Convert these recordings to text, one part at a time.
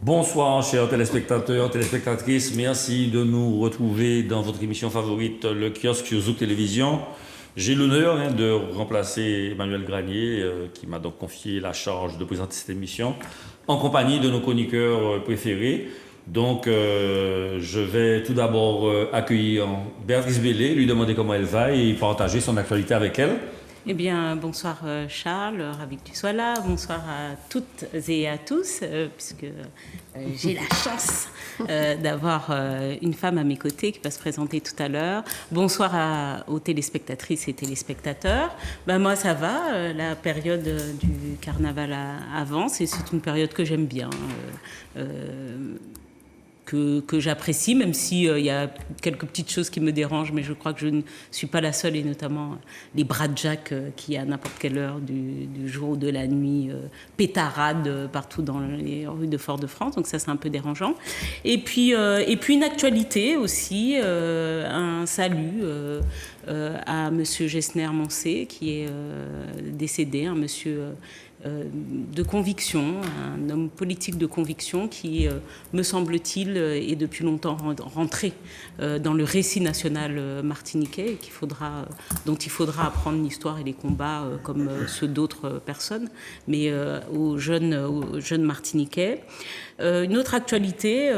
Bonsoir, chers téléspectateurs, téléspectatrices. Merci de nous retrouver dans votre émission favorite, le kiosque sur Zouk Télévision. J'ai l'honneur de remplacer Emmanuel Granier, qui m'a donc confié la charge de présenter cette émission, en compagnie de nos chroniqueurs préférés. Donc, je vais tout d'abord accueillir Béatrice Bellé, lui demander comment elle va et partager son actualité avec elle. Eh bien, bonsoir Charles, ravi que tu sois là. Bonsoir à toutes et à tous, puisque j'ai la chance d'avoir une femme à mes côtés qui va se présenter tout à l'heure. Bonsoir aux téléspectatrices et téléspectateurs. Ben, moi, ça va. La période du carnaval avance et c'est une période que j'aime bien. Que j'apprécie, même s'il y a quelques petites choses qui me dérangent, mais je crois que je ne suis pas la seule, et notamment les bras de Jack qui, à n'importe quelle heure du jour ou de la nuit, pétaradent partout dans les rues de Fort-de-France, donc ça c'est un peu dérangeant. Et puis une actualité aussi, un salut à monsieur Gessner-Moncé, qui est décédé, un monsieur de conviction, un homme politique de conviction qui, me semble-t-il, est depuis longtemps rentré dans le récit national martiniquais et dont il faudra apprendre l'histoire et les combats comme ceux d'autres personnes, mais aux jeunes Martiniquais. Une autre actualité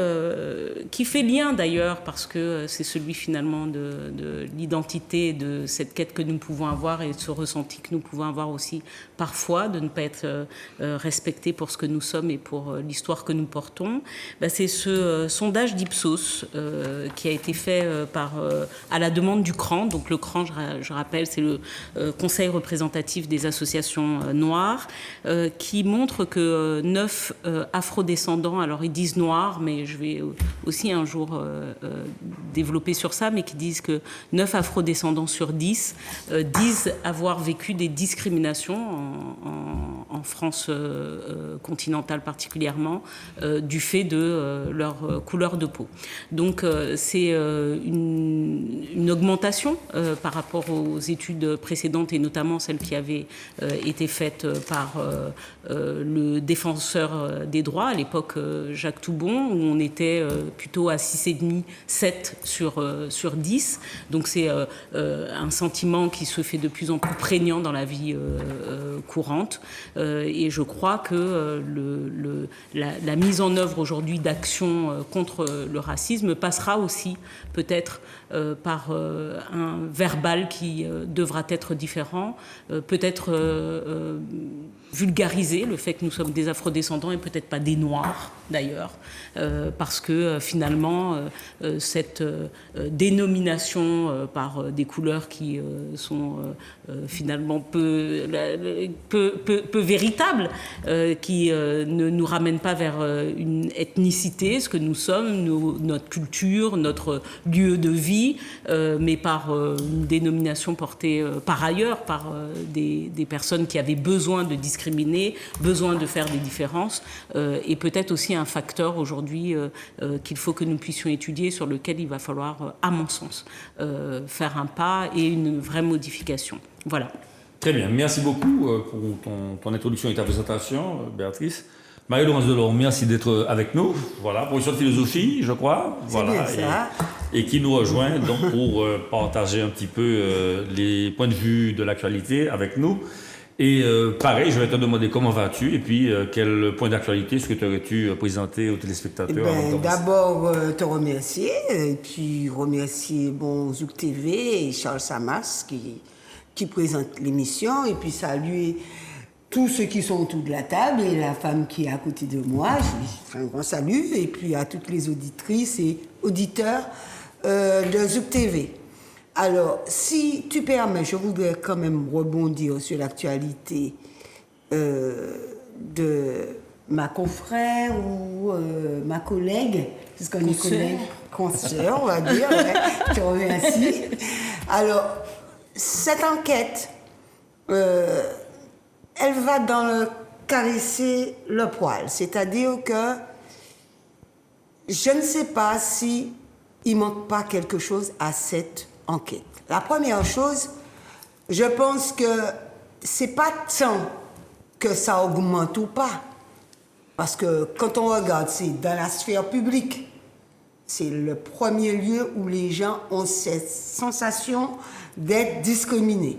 qui fait lien d'ailleurs parce que c'est celui finalement de l'identité, de cette quête que nous pouvons avoir et de ce ressenti que nous pouvons avoir aussi parfois de ne pas être respectés pour ce que nous sommes et pour l'histoire que nous portons. Ben, c'est ce sondage d'Ipsos qui a été fait à la demande du CRAN. Donc le CRAN, je rappelle, c'est le Conseil représentatif des associations noires, qui montre que 9 afrodescendants, alors ils disent noirs, mais je vais aussi un jour développer sur ça, mais qui disent que 9 afrodescendants sur 10 disent avoir vécu des discriminations en France continentale particulièrement, du fait de leur couleur de peau. Donc c'est une augmentation par rapport aux études précédentes et notamment celles qui avaient été faites par le défenseur des droits, à l'époque Jacques Toubon, où on était plutôt à 6,5, 7 sur 10. Donc c'est un sentiment qui se fait de plus en plus prégnant dans la vie courante. Et je crois que la mise en œuvre aujourd'hui d'actions contre le racisme passera aussi peut-être par un verbal qui devra être différent, peut-être vulgariser le fait que nous sommes des afrodescendants et peut-être pas des noirs d'ailleurs, parce que finalement cette dénomination par des couleurs qui sont finalement peu véritables, qui ne nous ramènent pas vers une ethnicité, ce que nous sommes, notre culture, notre lieu de vie, mais par une dénomination portée par ailleurs par des personnes qui avaient besoin de discriminer, besoin de faire des différences, et peut-être aussi un facteur aujourd'hui qu'il faut que nous puissions étudier, sur lequel il va falloir, à mon sens, faire un pas et une vraie modification. Voilà. Très bien, merci beaucoup pour ton introduction et ta présentation, Béatrice. Marie-Laurence Delorme, merci d'être avec nous. Voilà, professeure de philosophie, je crois. Voilà, bien ça. Et qui nous rejoint donc pour partager un petit peu les points de vue de l'actualité avec nous. Et pareil, je vais te demander comment vas-tu et puis quel point d'actualité est-ce que tu aurais-tu présenter aux téléspectateurs avant de commencer. D'abord, te remercier, et puis remercier Zouk TV et Charles Samas qui présente l'émission, et puis saluer tous ceux qui sont autour de la table et la femme qui est à côté de moi. Je fais un grand salut, et puis à toutes les auditrices et auditeurs de Zouk TV. Alors, si tu permets, je voudrais quand même rebondir sur l'actualité de ma confrère ou ma collègue, puisqu'on est collègue, consoeur, on va dire. Ouais, je te remercie. Alors, cette enquête, elle va dans le caresser le poil. C'est-à-dire que je ne sais pas si il manque pas quelque chose à cette enquête. La première chose, je pense que c'est pas tant que ça augmente ou pas, Parce que quand on regarde, c'est dans la sphère publique. C'est le premier lieu où les gens ont cette sensation d'être discriminés.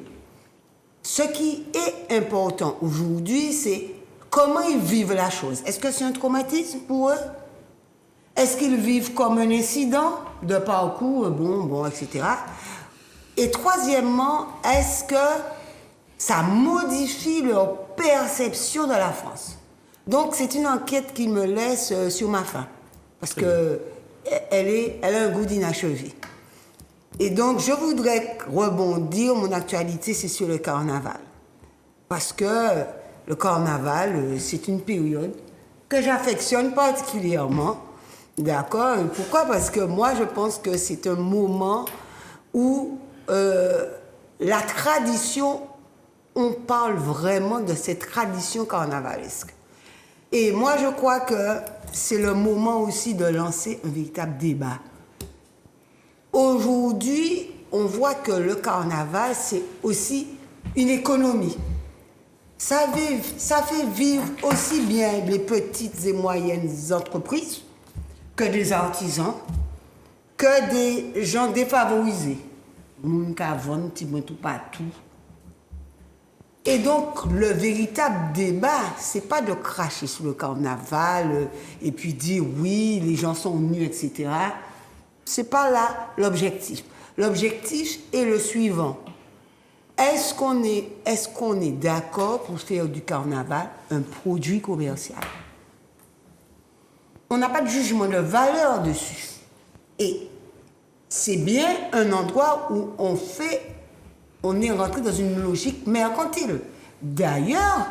Ce qui est important aujourd'hui, c'est comment ils vivent la chose. Est-ce que c'est un traumatisme pour eux? Est-ce qu'ils vivent comme un incident de parcours, etc. Et troisièmement, est-ce que ça modifie leur perception de la France? Donc c'est une enquête qui me laisse sur ma faim. Parce que elle a un goût d'inachevé. Et donc, je voudrais rebondir, mon actualité, c'est sur le carnaval. Parce que le carnaval, c'est une période que j'affectionne particulièrement. D'accord? Pourquoi? Parce que moi, je pense que c'est un moment où la tradition, on parle vraiment de cette tradition carnavalesque. Et moi, je crois que c'est le moment aussi de lancer un véritable débat. Aujourd'hui, on voit que le carnaval, c'est aussi une économie. Ça fait vivre aussi bien les petites et moyennes entreprises que des artisans, que des gens défavorisés. Moun ka vendre ti mwen tout partout. Et donc, le véritable débat, c'est pas de cracher sur le carnaval et puis dire oui, les gens sont nus, etc. C'est pas là l'objectif. L'objectif est le suivant. Est-ce qu'on est d'accord pour faire du carnaval un produit commercial? On n'a pas de jugement de valeur dessus. Et c'est bien un endroit où on est rentré dans une logique mercantile. D'ailleurs,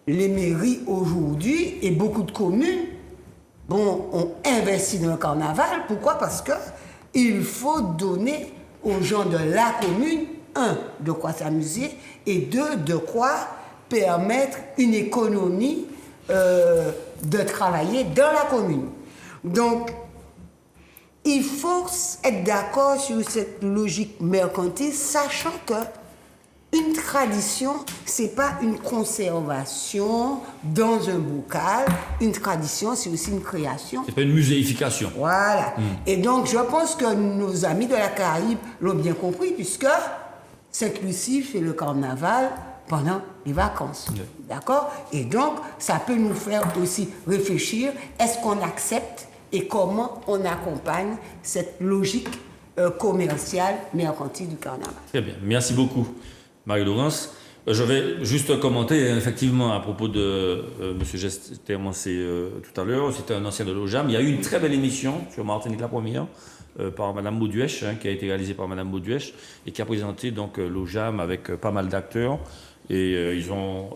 les mairies aujourd'hui et beaucoup de communes ont investi dans le carnaval. Pourquoi? Parce qu'il faut donner aux gens de la commune, un, de quoi s'amuser, et deux, de quoi permettre une économie de travailler dans la commune. Donc, il faut être d'accord sur cette logique mercantile, sachant que une tradition, c'est pas une conservation dans un bocal. Une tradition, c'est aussi une création. C'est pas une muséification. Voilà. Et donc, je pense que nos amis de la Caraïbe l'ont bien compris, puisque Saint-Lucie fait le carnaval pendant les vacances. Oui. D'accord? Et donc, ça peut nous faire aussi réfléchir, est-ce qu'on accepte et comment on accompagne cette logique commerciale, mercantile du carnaval. Très bien. Merci beaucoup, Marie-Laurence. Je vais juste commenter, effectivement, à propos de M. Gester-Mancé tout à l'heure. C'était un ancien de l'OJAM. Il y a eu une très belle émission sur Martinique la Première par Mme Bauduèche, qui a été réalisée par Mme Bauduèche et qui a présenté donc l'OJAM avec pas mal d'acteurs. Et ils ont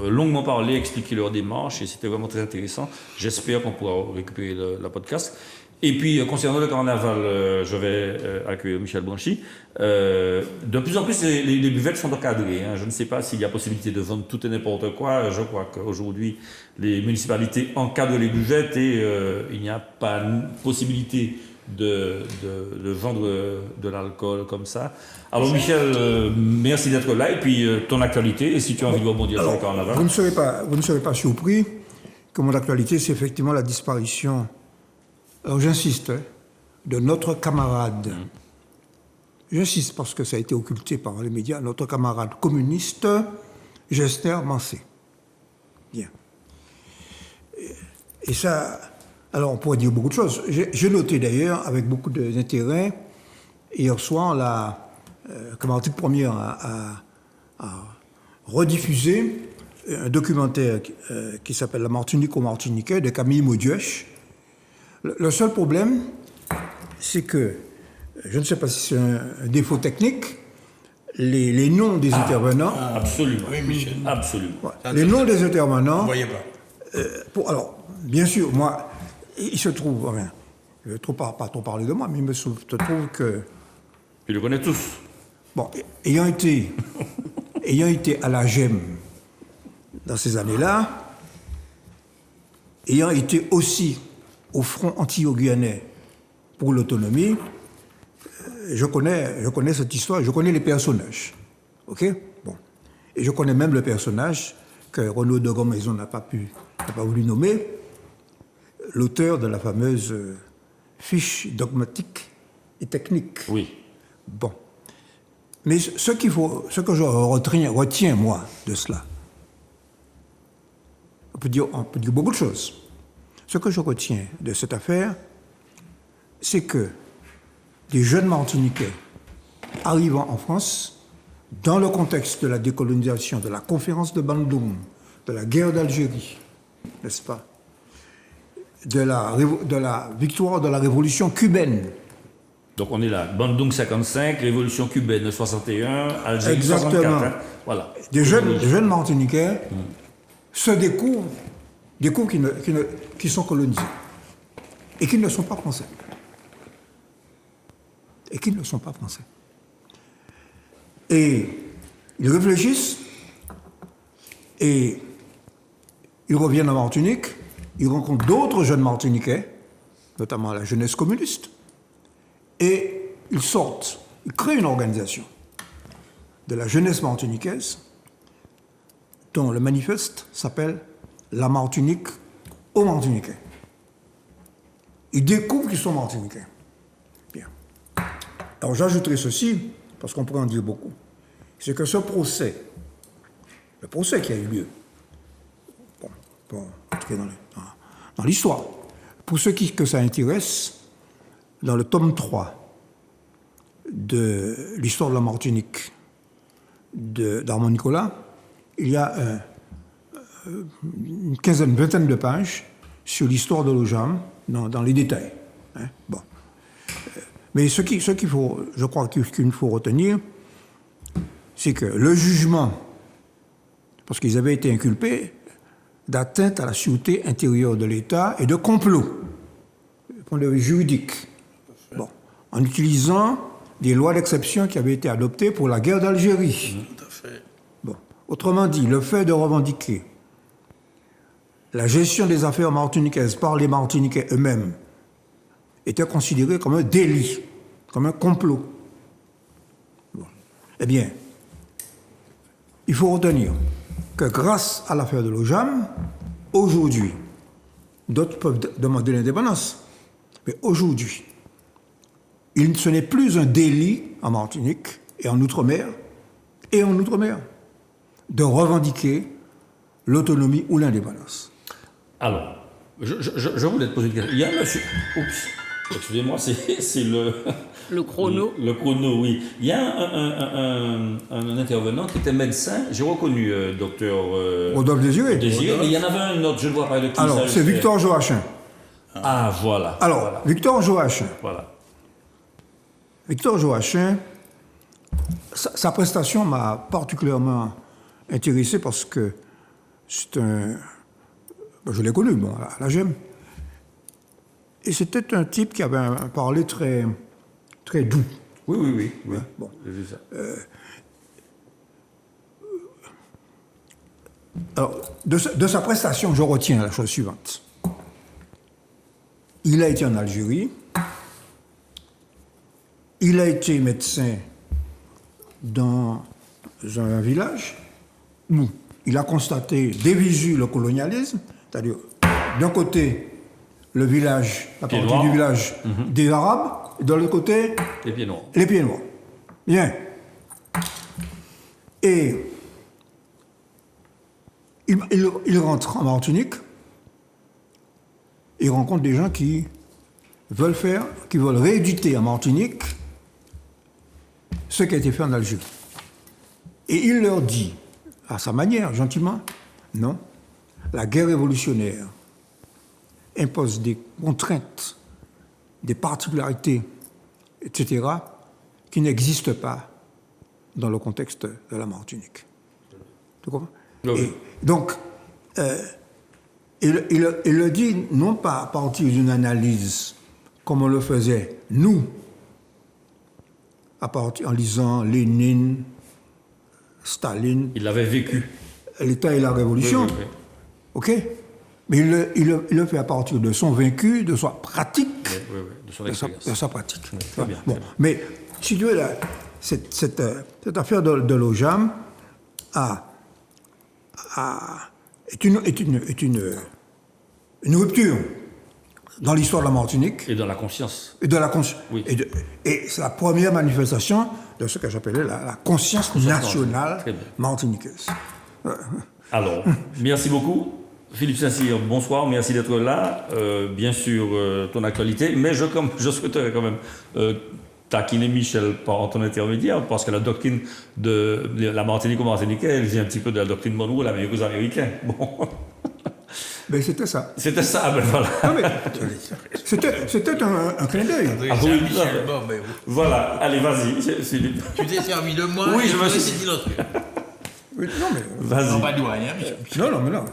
longuement parlé, expliqué leur démarche, et c'était vraiment très intéressant. J'espère qu'on pourra récupérer la podcast. Et puis, concernant le carnaval, je vais accueillir Michel Branchi. De plus en plus, les buvettes sont encadrées. Je ne sais pas s'il y a possibilité de vendre tout et n'importe quoi. Je crois qu'aujourd'hui, les municipalités encadrent les buvettes et il n'y a pas possibilité de vendre de l'alcool comme ça. Alors Michel, merci d'être là et puis ton actualité, et si tu as envie de rebondir sur le carnaval. Vous ne serez pas surpris que mon actualité, c'est effectivement la disparition, alors j'insiste, de notre camarade. J'insiste parce que ça a été occulté par les médias, notre camarade communiste, Gester-Mancé. Bien. Et ça, alors on pourrait dire beaucoup de choses. J'ai noté d'ailleurs, avec beaucoup d'intérêt, hier soir, la Martinique Première a rediffusé un documentaire qui s'appelle La Martinique aux Martiniquais de Camille Bauduèche. Le seul problème, c'est que, je ne sais pas si c'est un défaut technique, les noms des intervenants... Absolument. Oui, Michel. Absolument. Les noms des intervenants... Vous ne voyez pas. Alors, bien sûr, moi, il se trouve... Enfin, je ne vais pas trop parler de moi, mais il me trouve que... Tu le connais tous. Bon, ayant été à la GEM dans ces années-là, ayant été aussi au Front anti-guyanais pour l'autonomie, je connais cette histoire, je connais les personnages. OK? Bon. Et je connais même le personnage que Renaud de Gomaison n'a pas voulu nommer, l'auteur de la fameuse fiche dogmatique et technique. Oui. Bon. Mais ce que je retiens, moi, de cela, on peut dire beaucoup de choses. Ce que je retiens de cette affaire, c'est que des jeunes Martiniquais arrivant en France, dans le contexte de la décolonisation, de la conférence de Bandung, de la guerre d'Algérie, n'est-ce pas, de la victoire de la révolution cubaine. Donc on est là, Bandung 55, révolution cubaine 61, Algérie Exactement. 64. Hein. Voilà. Des jeunes Martiniquais se découvrent qui sont colonisés et qui ne sont pas français. Et ils réfléchissent et ils reviennent en Martinique, ils rencontrent d'autres jeunes Martiniquais, notamment la jeunesse communiste, et ils sortent, ils créent une organisation de la jeunesse martiniquaise dont le manifeste s'appelle La Martinique aux Martiniquais. Ils découvrent qu'ils sont Martiniquais. Bien. Alors j'ajouterai ceci, parce qu'on pourrait en dire beaucoup, c'est que ce procès, le procès qui a eu lieu, en tout cas dans l'histoire, pour ceux que ça intéresse, dans le tome 3 de l'histoire de la Martinique d'Armand Nicolas, il y a une vingtaine de pages sur l'histoire de l'OJAM dans les détails. Hein. Bon. Mais ce qu'il faut, je crois qu'il faut retenir, c'est que le jugement, parce qu'ils avaient été inculpés d'atteinte à la sûreté intérieure de l'État et de complot, du point de vue juridique, bon, en utilisant des lois d'exception qui avaient été adoptées pour la guerre d'Algérie. Tout à fait. Bon. Autrement dit, le fait de revendiquer la gestion des affaires martiniquaises par les Martiniquais eux-mêmes était considéré comme un délit, comme un complot. Bon. Eh bien, il faut retenir que grâce à l'affaire de l'OJAM, aujourd'hui, d'autres peuvent demander l'indépendance, mais aujourd'hui, ce n'est plus un délit en Martinique et en Outre-mer, de revendiquer l'autonomie ou l'indépendance. Alors, je voulais te poser une question. Il y a monsieur... Oups, excusez-moi, c'est Le chrono. Le chrono, oui. Il y a un intervenant qui était médecin. J'ai reconnu docteur Rodolphe Désiré. Mais il y en avait un autre, je ne vois pas de qui. Alors, c'est Victor Joachim. Ah, voilà. Alors, voilà. Victor Joachim. Voilà. Victor Joachim, sa prestation m'a particulièrement intéressé parce que c'est un... Je l'ai connu, bon, à la GEM. Et c'était un type qui avait un parler très, très doux. Oui. Bon. J'ai vu ça. Alors, de sa prestation, je retiens la chose suivante. Il a été en Algérie, il a été médecin dans un village où il a constaté des visu le colonialisme, c'est-à-dire d'un côté le village, la partie du village des Arabes, et de l'autre côté Les pieds noirs. les pieds noirs. Bien. Et il rentre en Martinique, il rencontre des gens qui veulent rééditer en Martinique ce qui a été fait en Algérie. Et il leur dit, à sa manière, gentiment, non, la guerre révolutionnaire impose des contraintes, des particularités, etc., qui n'existent pas dans le contexte de la Martinique. Tu comprends? Oui. Et donc, il le dit non pas à partir d'une analyse comme on le faisait, nous, en lisant Lénine, Staline, Il l'avait vécu. l'État et la Révolution, Oui. ok? Mais il le fait à partir de son vécu, de sa pratique, Oui, de son de expérience. sa pratique. très bien, Bon, très bien. mais si tu veux, cette affaire de l'OJAM a une rupture dans l'histoire de la Martinique. Et dans la conscience. Et de la conscience. Oui. Et c'est la première manifestation de ce que j'appelais la conscience nationale Très bien. martiniquaise. Alors, merci beaucoup. Philippe Saint-Cyr, bonsoir, merci d'être là. Bien sûr, ton actualité, mais je souhaiterais quand même taquiner Michel par ton intermédiaire, parce que la doctrine de la Martinique aux Martiniquais, elle vient un petit peu de la doctrine Monroe, l'Amérique aux Américains. Bon. Ben, c'était ça. C'était ça, ben voilà. Non, mais c'était un clin d'œil. Ah oui, Michel, bon, mais voilà, allez, vas-y, Philippe. tu t'es servi de moi. Oui, et je me suis- dit l'autre. Oui, non, mais. Vas-y. Non, pas de doigt, hein, Michel. Non, mais non.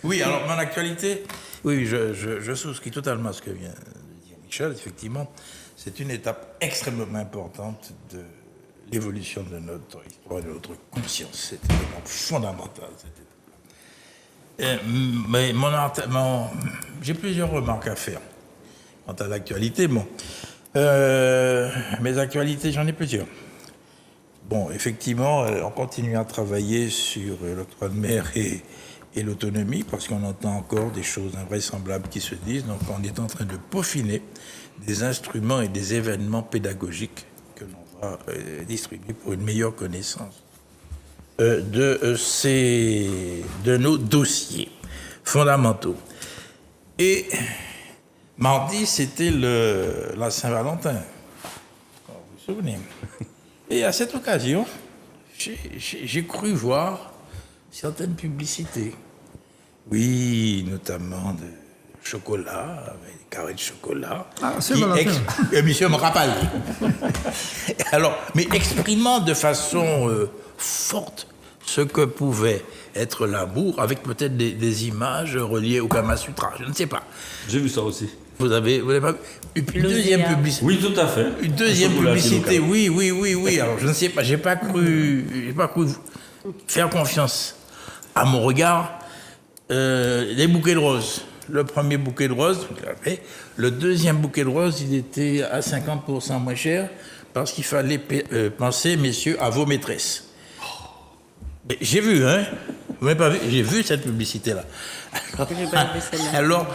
Oui, alors mon actualité, oui, je souscris totalement à ce que vient de dire Michel. Effectivement, c'est une étape extrêmement importante de l'évolution de notre histoire, de notre conscience. C'est vraiment fondamental, cette étape. Mais j'ai plusieurs remarques à faire quant à l'actualité. Bon, mes actualités, j'en ai plusieurs. Bon, effectivement, on continue à travailler sur l'octroi de mer et l'autonomie, parce qu'on entend encore des choses invraisemblables qui se disent. Donc, on est en train de peaufiner des instruments et des événements pédagogiques que l'on va distribuer pour une meilleure connaissance de nos dossiers fondamentaux. Et mardi, c'était la Saint-Valentin. Vous vous souvenez? Et à cette occasion, j'ai cru voir certaines publicités. Oui, notamment de chocolat, avec des carrés de chocolat. Ah, Saint-Valentin. Monsieur me rappelle. Alors, mais exprimant de façon forte ce que pouvait être l'amour, avec peut-être des images reliées au Kama Sutra, je ne sais pas. J'ai vu ça aussi. Vous l'avez pas vu? Et puis une L'Osea. deuxième publicité. Oui, tout à fait. Une deuxième Le chocolat, c'est publicité, local. oui. Alors, je ne sais pas, j'ai pas cru faire confiance à mon regard. Les bouquets de roses. Le premier bouquet de roses, vous l'avez. Le deuxième bouquet de roses, il était à 50% moins cher, parce qu'il fallait penser, messieurs, à vos maîtresses. Mais j'ai vu, hein? Vous m'avez pas vu? J'ai vu cette publicité-là. J'ai pas vu celle-là. Alors,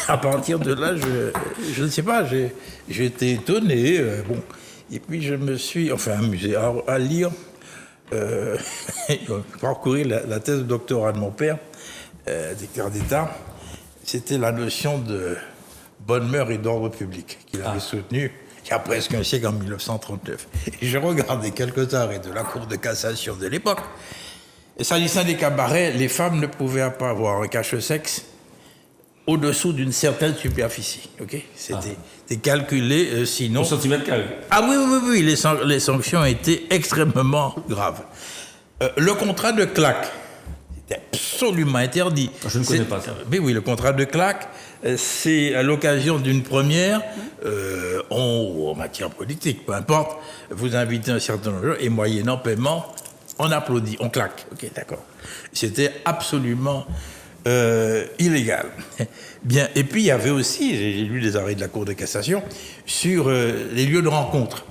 à partir de là, je ne sais pas, j'ai été étonné. Bon, et puis je me suis amusé à lire, parcourir la thèse de doctorat de mon père, directeur d'État. C'était la notion de bonne mœurs et d'ordre public qu'il avait soutenu il y a presque un siècle, en 1939. Et je regardais quelques arrêts de la Cour de cassation de l'époque. Et s'agissant des cabarets, les femmes ne pouvaient pas avoir un cache-sexe au-dessous d'une certaine superficie. Ok, c'était calculé, sinon. Au centimètre carré. Ah oui, les sanctions étaient extrêmement graves. Le contrat de claque, c'était absolument interdit. Je ne connais pas ça. Mais oui, le contrat de claque, c'est à l'occasion d'une première, en matière politique, peu importe, vous invitez un certain nombre de gens et moyennant paiement, on applaudit, on claque. Ok, d'accord. C'était absolument illégal. Bien, et puis il y avait aussi, j'ai lu des arrêts de la Cour de cassation, sur les lieux de rencontre.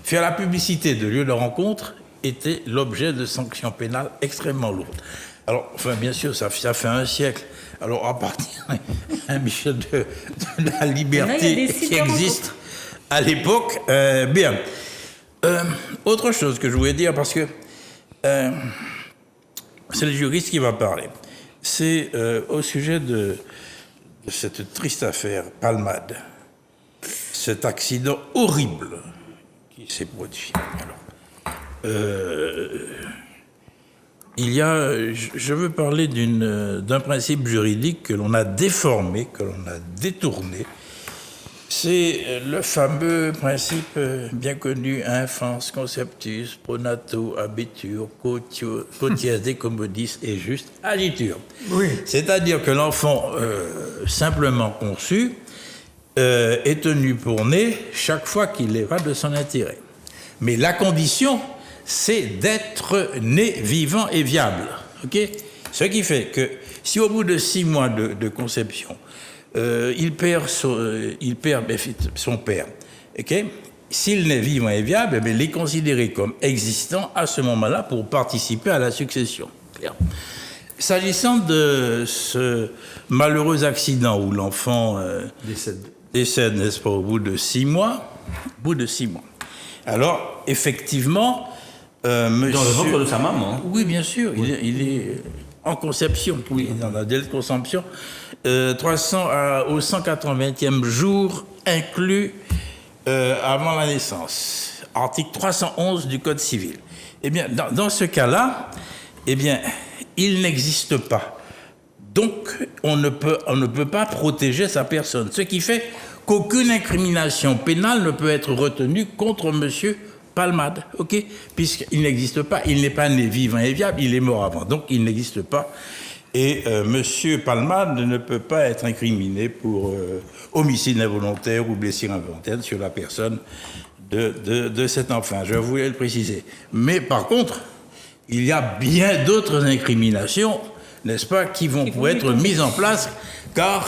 Faire la publicité de lieux de rencontre était l'objet de sanctions pénales extrêmement lourdes. Alors, bien sûr, ça fait un siècle. Alors, à partir, Michel, de la liberté qui existe à l'époque, bien. Autre chose que je voulais dire, parce que c'est le juriste qui va parler, c'est au sujet de cette triste affaire Palmade, cet accident horrible qui s'est produit. Alors, je veux parler d'un principe juridique que l'on a déformé, que l'on a détourné. C'est le fameux principe bien connu, infans conceptus, pronato, habetur, quoties de commodis et juste agitur. Oui. C'est-à-dire que l'enfant simplement conçu est tenu pour né chaque fois qu'il est de son intérêt. Mais la condition, c'est d'être né vivant et viable. Okay? Ce qui fait que si au bout de 6 mois de conception, il perd son père, okay? s'il n'est vivant et viable, il est considéré comme existant à ce moment-là pour participer à la succession. S'agissant de ce malheureux accident où l'enfant décède, n'est-ce pas, au bout de 6 mois. Alors, effectivement, monsieur... Dans le ventre de sa maman. Oui, bien sûr, oui. Il est en conception, oui, dans la délai de conception, au 180e jour inclus avant la naissance. Article 311 du Code civil. Eh bien, dans ce cas-là, eh bien, il n'existe pas. Donc, on ne peut pas protéger sa personne. Ce qui fait qu'aucune incrimination pénale ne peut être retenue contre monsieur Palmade, ok, puisqu'il n'existe pas, il n'est pas né vivant et viable, il est mort avant, donc il n'existe pas. Et monsieur Palmade ne peut pas être incriminé pour homicide involontaire ou blessure involontaire sur la personne de cet enfant. Je voulais le préciser. Mais par contre, il y a bien d'autres incriminations, n'est-ce pas, qui vont pouvoir être mises en place, car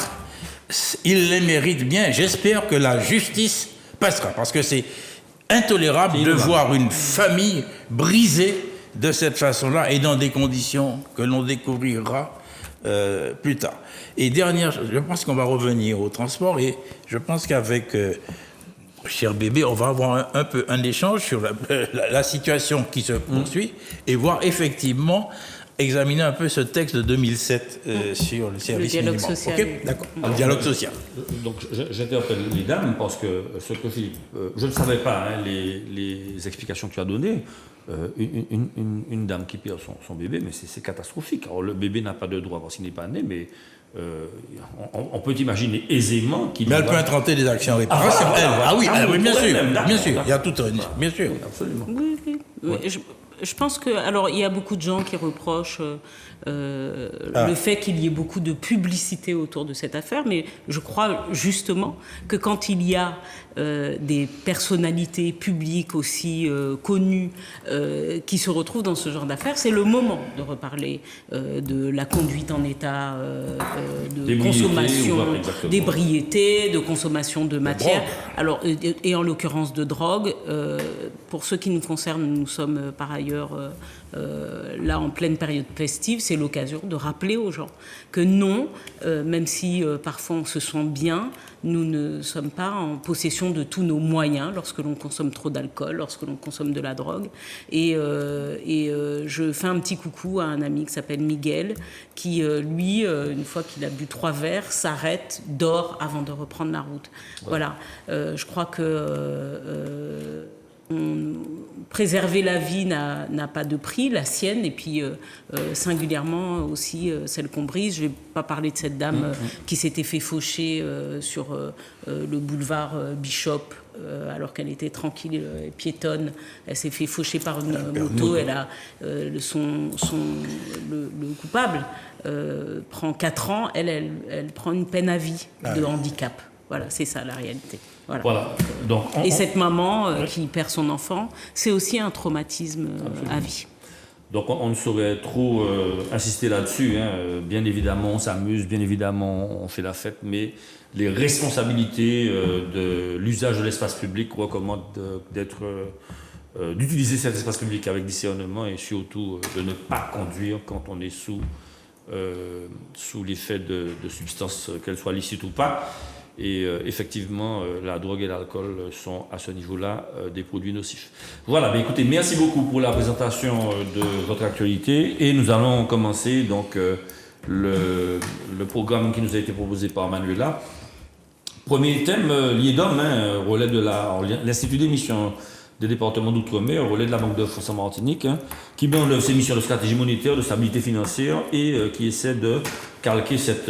il les mérite bien. J'espère que la justice passera, parce que c'est intolérable de voir une famille brisée de cette façon-là et dans des conditions que l'on découvrira plus tard. Et dernière chose, je pense qu'on va revenir au transport et je pense qu'avec cher bébé, on va avoir un peu un échange sur la situation qui se poursuit et voir effectivement examiner un peu ce texte de 2007 sur le service dialogue minimum. social. Okay, d'accord. Le dialogue social. Donc j'interpelle les dames parce que ce que Philippe, je ne savais pas les explications que tu as données. Une dame qui perd son bébé, mais c'est catastrophique. Alors le bébé n'a pas de droit parce qu'il n'est pas né, mais on peut imaginer aisément qu'il. Mais elle peut intenter des actions en réparation. Oui, bien sûr. Il y a tout un. Bien sûr. Absolument. Oui. Je pense que, alors, il y a beaucoup de gens qui reprochent le fait qu'il y ait beaucoup de publicité autour de cette affaire, mais je crois justement que quand il y a des personnalités publiques aussi connues qui se retrouvent dans ce genre d'affaires, c'est le moment de reparler de la conduite en état de consommation, d'ébriété, de consommation de matière, alors, et en l'occurrence de drogue. Pour ce qui nous concerne, nous sommes par ailleurs là en pleine période festive, c'est l'occasion de rappeler aux gens que non, même si parfois on se sent bien, nous ne sommes pas en possession de tous nos moyens lorsque l'on consomme trop d'alcool, lorsque l'on consomme de la drogue. Et je fais un petit coucou à un ami qui s'appelle Miguel, qui lui, une fois qu'il a bu 3 verres, s'arrête, dort avant de reprendre la route. Voilà. Je crois que préserver la vie n'a pas de prix, la sienne, et puis singulièrement aussi celle qu'on brise. Je ne vais pas parler de cette dame qui s'était fait faucher sur le boulevard Bishop alors qu'elle était tranquille et piétonne. Elle s'est fait faucher par une moto. Elle a, le coupable prend 4 ans, elle prend une peine à vie de handicap. Voilà, c'est ça la réalité. Voilà. Donc, et cette maman qui perd son enfant, c'est aussi un traumatisme à vie. Donc on ne saurait trop insister là-dessus. Bien évidemment, on s'amuse, bien évidemment, on fait la fête, mais les responsabilités de l'usage de l'espace public recommandent d'utiliser cet espace public avec discernement et surtout de ne pas conduire quand on est sous l'effet de substances, qu'elles soient licites ou pas. Et effectivement, la drogue et l'alcool sont à ce niveau-là des produits nocifs. Voilà, mais écoutez, merci beaucoup pour la présentation de votre actualité. Et nous allons commencer donc le programme qui nous a été proposé par Manuela. Premier thème, l'IEDOM, relais de l'Institut d'émission des départements d'outre-mer, relais de la Banque de France en Martinique, qui met en œuvre ses missions de stratégie monétaire, de stabilité financière et qui essaie de calquer cette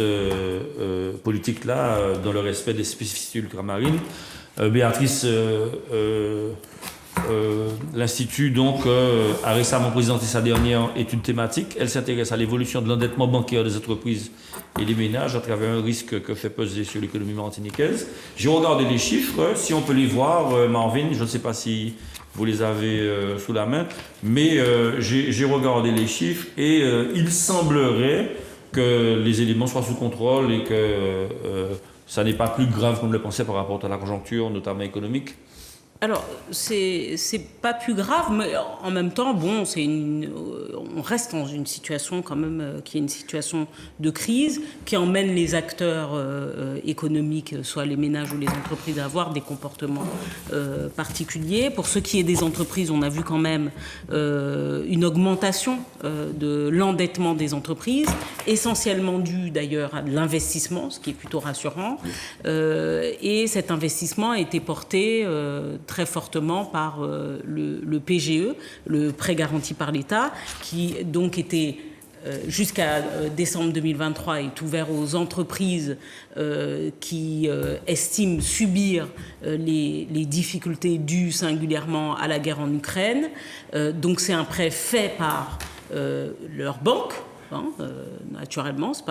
politique-là dans le respect des spécificités ultramarines. Béatrice, l'Institut donc, a récemment présenté sa dernière étude thématique. Elle s'intéresse à l'évolution de l'endettement bancaire des entreprises et des ménages à travers un risque que fait peser sur l'économie martiniquaise. J'ai regardé les chiffres, si on peut les voir, Marvin, je ne sais pas si vous les avez sous la main, mais j'ai regardé les chiffres et il semblerait que les éléments soient sous contrôle et que ça n'est pas plus grave qu'on ne le pensait par rapport à la conjoncture, notamment économique. Alors, c'est pas plus grave, mais en même temps, bon, on reste dans une situation quand même qui est une situation de crise, qui emmène les acteurs économiques, soit les ménages ou les entreprises, à avoir des comportements particuliers. Pour ce qui est des entreprises, on a vu quand même une augmentation de l'endettement des entreprises, essentiellement due d'ailleurs à de l'investissement, ce qui est plutôt rassurant. Et cet investissement a été porté très fortement par le PGE, le prêt garanti par l'État, qui donc était jusqu'à décembre 2023 est ouvert aux entreprises qui estiment subir les difficultés dues singulièrement à la guerre en Ukraine. Donc c'est un prêt fait par leur banque. Naturellement, c'est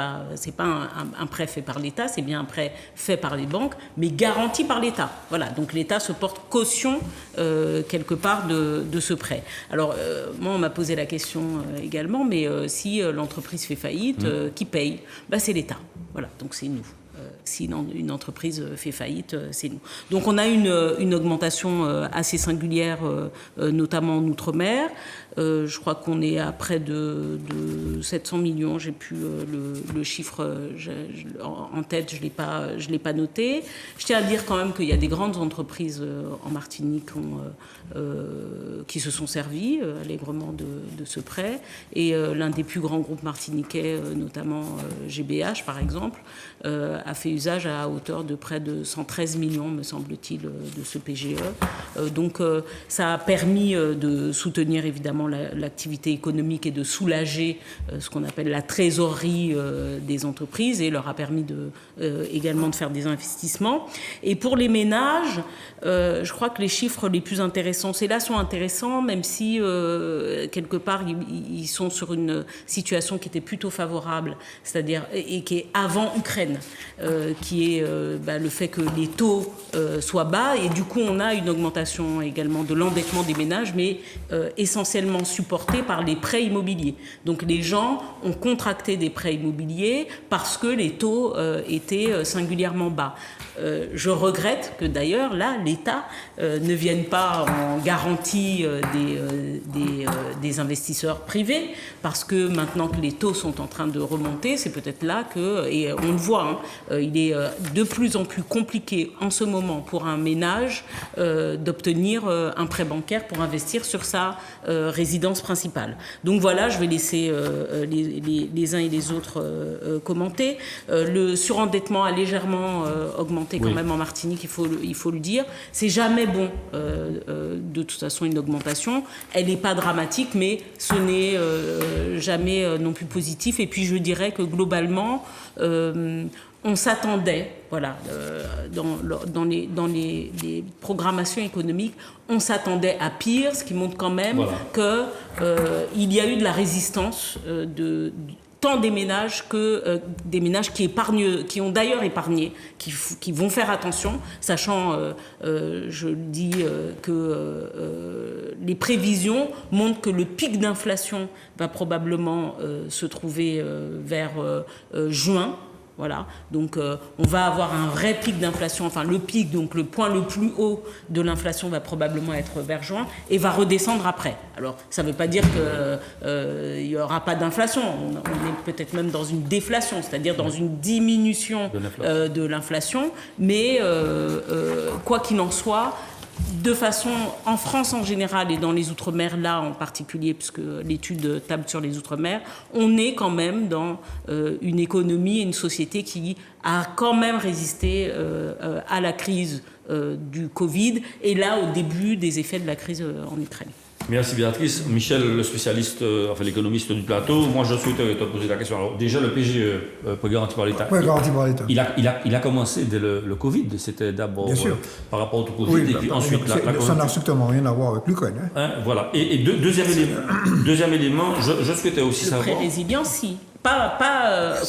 pas un prêt fait par l'État, c'est bien un prêt fait par les banques, mais garanti par l'État. Voilà, donc l'État se porte caution quelque part de ce prêt. Alors, moi, on m'a posé la question également, mais si l'entreprise fait faillite, qui paye ? C'est l'État. Voilà, donc c'est nous. Si une entreprise fait faillite, c'est nous. Donc on a une augmentation assez singulière, notamment en Outre-mer. Je crois qu'on est à près de 700 millions. J'ai plus le chiffre en tête, je l'ai pas noté. Je tiens à dire quand même qu'il y a des grandes entreprises en Martinique qui se sont servies allègrement de ce prêt. Et l'un des plus grands groupes martiniquais, notamment GBH par exemple, a fait usage à hauteur de près de 113 millions, me semble-t-il, de ce PGE. Donc ça a permis de soutenir évidemment l'activité économique et de soulager ce qu'on appelle la trésorerie des entreprises et leur a permis également de faire des investissements. Et pour les ménages, je crois que les chiffres les plus intéressants, ceux-là sont intéressants, même si quelque part ils sont sur une situation qui était plutôt favorable, c'est-à-dire et qui est avant Ukraine, qui est le fait que les taux soient bas et du coup on a une augmentation également de l'endettement des ménages, mais essentiellement supportée par les prêts immobiliers. Donc les gens ont contracté des prêts immobiliers parce que les taux étaient singulièrement bas. Je regrette que d'ailleurs là l'État ne vienne pas en garantie des investisseurs privés, parce que maintenant que les taux sont en train de remonter, c'est peut-être là que, et on le voit, il est de plus en plus compliqué en ce moment pour un ménage d'obtenir un prêt bancaire pour investir sur sa résidence principale. Donc voilà, je vais laisser les uns et les autres commenter. Le surendettement a légèrement augmenté quand même en Martinique, il faut le dire. C'est jamais bon, de toute façon, une augmentation. Elle n'est pas dramatique, mais ce n'est jamais non plus positif. Et puis je dirais que globalement, on s'attendait, voilà, dans les programmations économiques, on s'attendait à pire, ce qui montre quand même qu'il y a eu de la résistance tant des ménages que des ménages qui ont d'ailleurs épargné, qui vont faire attention, sachant, je dis que les prévisions montrent que le pic d'inflation va probablement se trouver vers juin. Voilà, donc on va avoir un vrai pic d'inflation, enfin le pic, donc le point le plus haut de l'inflation va probablement être vers juin et va redescendre après. Alors ça ne veut pas dire qu'il n'y aura pas d'inflation, on est peut-être même dans une déflation, c'est-à-dire dans une diminution de l'inflation, mais quoi qu'il en soit, de façon, en France en général et dans les Outre-mer là en particulier, puisque l'étude table sur les Outre-mer, on est quand même dans une économie et une société qui a quand même résisté à la crise du Covid et là au début des effets de la crise en Ukraine. Merci Béatrice. Michel, le spécialiste, l'économiste du plateau, moi je souhaitais te poser la question. Alors déjà le PGE, prêt garanti par l'État. Prêt garanti par l'État. Il a commencé dès le Covid, c'était d'abord par rapport au Covid, oui, et puis ensuite ça n'a strictement rien à voir avec l'Ukraine. Voilà. Et deuxième élément, je souhaitais aussi savoir... Le prêt résilience, si. Pas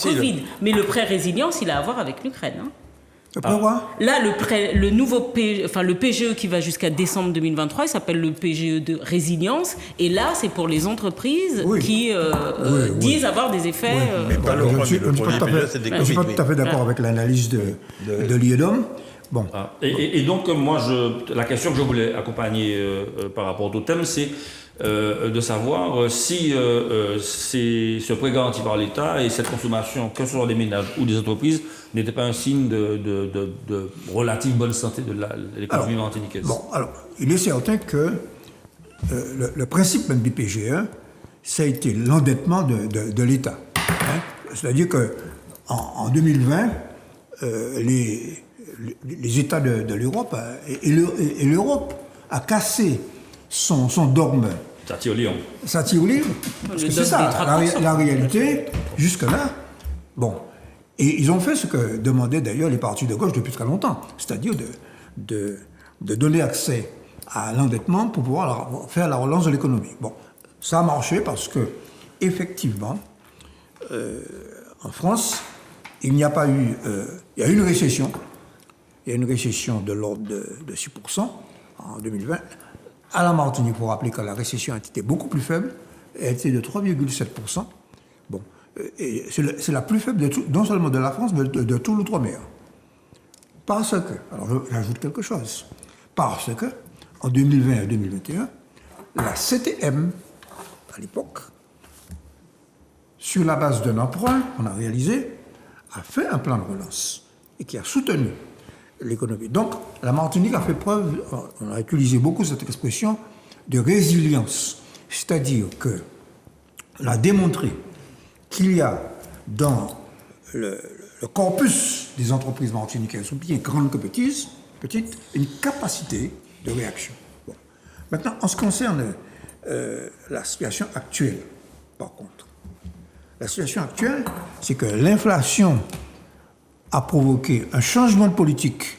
Covid, mais le prêt résilience, il a à voir avec l'Ukraine. Là, le PGE qui va jusqu'à décembre 2023, il s'appelle le PGE de résilience. Et là, c'est pour les entreprises qui disent avoir des effets... Je ne suis pas tout à fait d'accord avec l'analyse de l'IEDOM. Bon. Ah. Et donc, moi, la question que je voulais accompagner par rapport au thème, c'est de savoir si ce prêt garanti par l'État et cette consommation, que ce soit des ménages ou des entreprises, n'était pas un signe de relative bonne santé de l'économie martiniquaise. Bon, alors, il est certain que le principe même du PGE, ça a été l'endettement de l'État. Hein. C'est-à-dire que en 2020, les États de l'Europe et l'Europe a cassé son dogme. Ça tire au lion. Ça tire au lion. Parce que c'est ça, la réalité, jusque-là. Bon. Et ils ont fait ce que demandaient d'ailleurs les partis de gauche depuis très longtemps, c'est-à-dire de donner accès à l'endettement pour pouvoir faire la relance de l'économie. Bon, ça a marché parce que, effectivement, en France, il n'y a pas eu... il y a eu une récession. Il y a une récession de l'ordre de 6% en 2020. À la Martinique, il faut rappeler que la récession a été beaucoup plus faible. Elle était de 3,7%. Bon, et c'est la plus faible non seulement de la France, mais de tout l'outre-mer. Parce que, alors j'ajoute quelque chose, parce que en 2020 et 2021, la CTM, à l'époque, sur la base d'un emprunt qu'on a réalisé, a fait un plan de relance et qui a soutenu l'économie. Donc, la Martinique a fait preuve, on a utilisé beaucoup cette expression, de résilience. C'est-à-dire qu'on a démontré qu'il y a dans le corpus des entreprises martiniquaises, bien grandes que petites, une capacité de réaction. Bon. Maintenant, en ce qui concerne la situation actuelle, par contre, la situation actuelle, c'est que l'inflation a provoqué un changement de politique.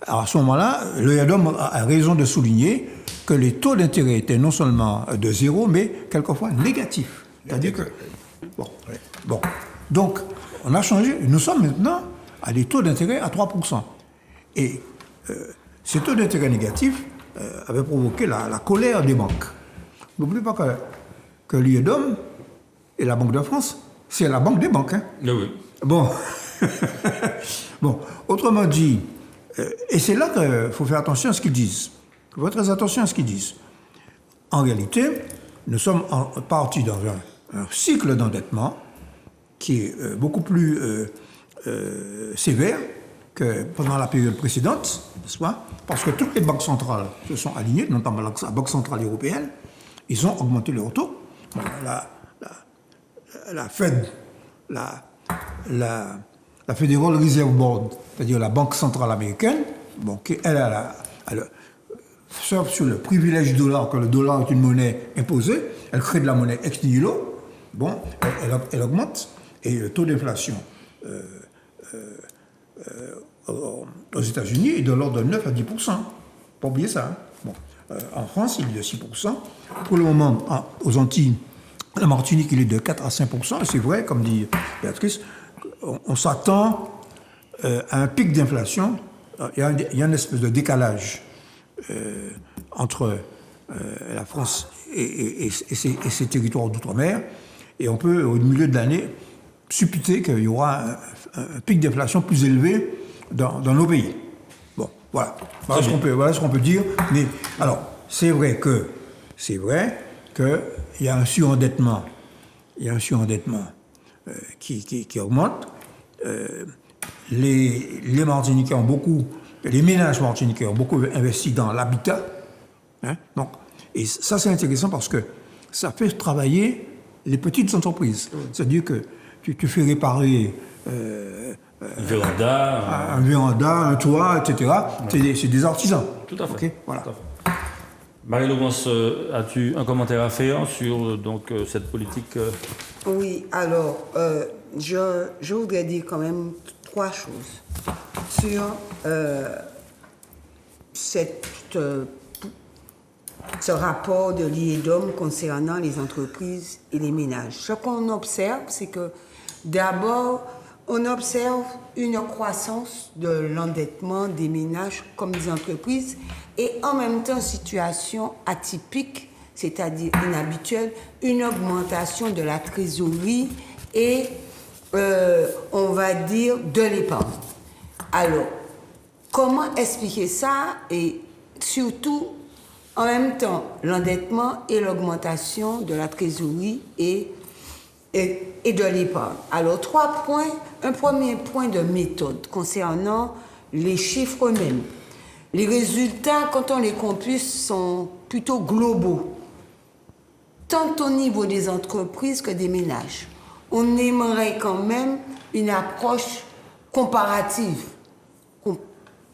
Alors à ce moment-là, le IADOM a raison de souligner que les taux d'intérêt étaient non seulement de zéro, mais quelquefois négatifs. C'est-à-dire que... Bon. Donc, on a changé. Nous sommes maintenant à des taux d'intérêt à 3%. Et ces taux d'intérêt négatifs avaient provoqué la colère des banques. N'oubliez pas que l'IADOM et la Banque de France, c'est la banque des banques. Hein. Oui. Bon. Bon, autrement dit, et c'est là qu'il faut faire attention à ce qu'ils disent. Il faut faire très attention à ce qu'ils disent. En réalité, nous sommes partis dans un cycle d'endettement qui est beaucoup plus sévère que pendant la période précédente, n'est-ce pas? Parce que toutes les banques centrales se sont alignées, notamment la Banque centrale européenne, ils ont augmenté leurs taux. Bon, la Fed, la Federal Reserve Board, c'est-à-dire la Banque centrale américaine, bon, elle surfe sur le privilège du dollar, que le dollar est une monnaie imposée, elle crée de la monnaie ex nihilo, bon, elle augmente, et le taux d'inflation aux États-Unis est de l'ordre de 9 à 10%. Pas oublier ça. Hein. Bon, en France, il est de 6%. Pour le moment, aux Antilles, la Martinique, il est de 4 à 5%. Et c'est vrai, comme dit Béatrice, on s'attend à un pic d'inflation. Il y a une espèce de décalage entre la France et ses territoires d'outre-mer. Et on peut, au milieu de l'année, supputer qu'il y aura un pic d'inflation plus élevé dans nos pays. Bon, voilà. Voilà ce qu'on peut dire. Mais alors, c'est vrai qu'il y a un surendettement. Il y a un surendettement qui augmente. Les Martiniquais ont beaucoup, les ménages martiniquais ont beaucoup investi dans l'habitat. Hein, donc, et ça, c'est intéressant parce que ça fait travailler les petites entreprises. C'est-à-dire que tu fais réparer un véranda, un toit, etc. Ouais. C'est des artisans. Tout à fait. Okay, voilà. Marie-Laurence, as-tu un commentaire à faire sur cette politique Oui, alors, je voudrais dire quand même 3 choses sur ce rapport de l'IEDOM concernant les entreprises et les ménages. Ce qu'on observe, c'est que d'abord, on observe une croissance de l'endettement des ménages comme des entreprises et en même temps, situation atypique, c'est-à-dire inhabituelle, une augmentation de la trésorerie et, on va dire, de l'épargne. Alors, comment expliquer ça et surtout, en même temps, l'endettement et l'augmentation de la trésorerie et de l'épargne. Alors, 3 points. Un premier point de méthode concernant les chiffres eux-mêmes. Les résultats, quand on les compute, sont plutôt globaux, tant au niveau des entreprises que des ménages. On aimerait quand même une approche comparative,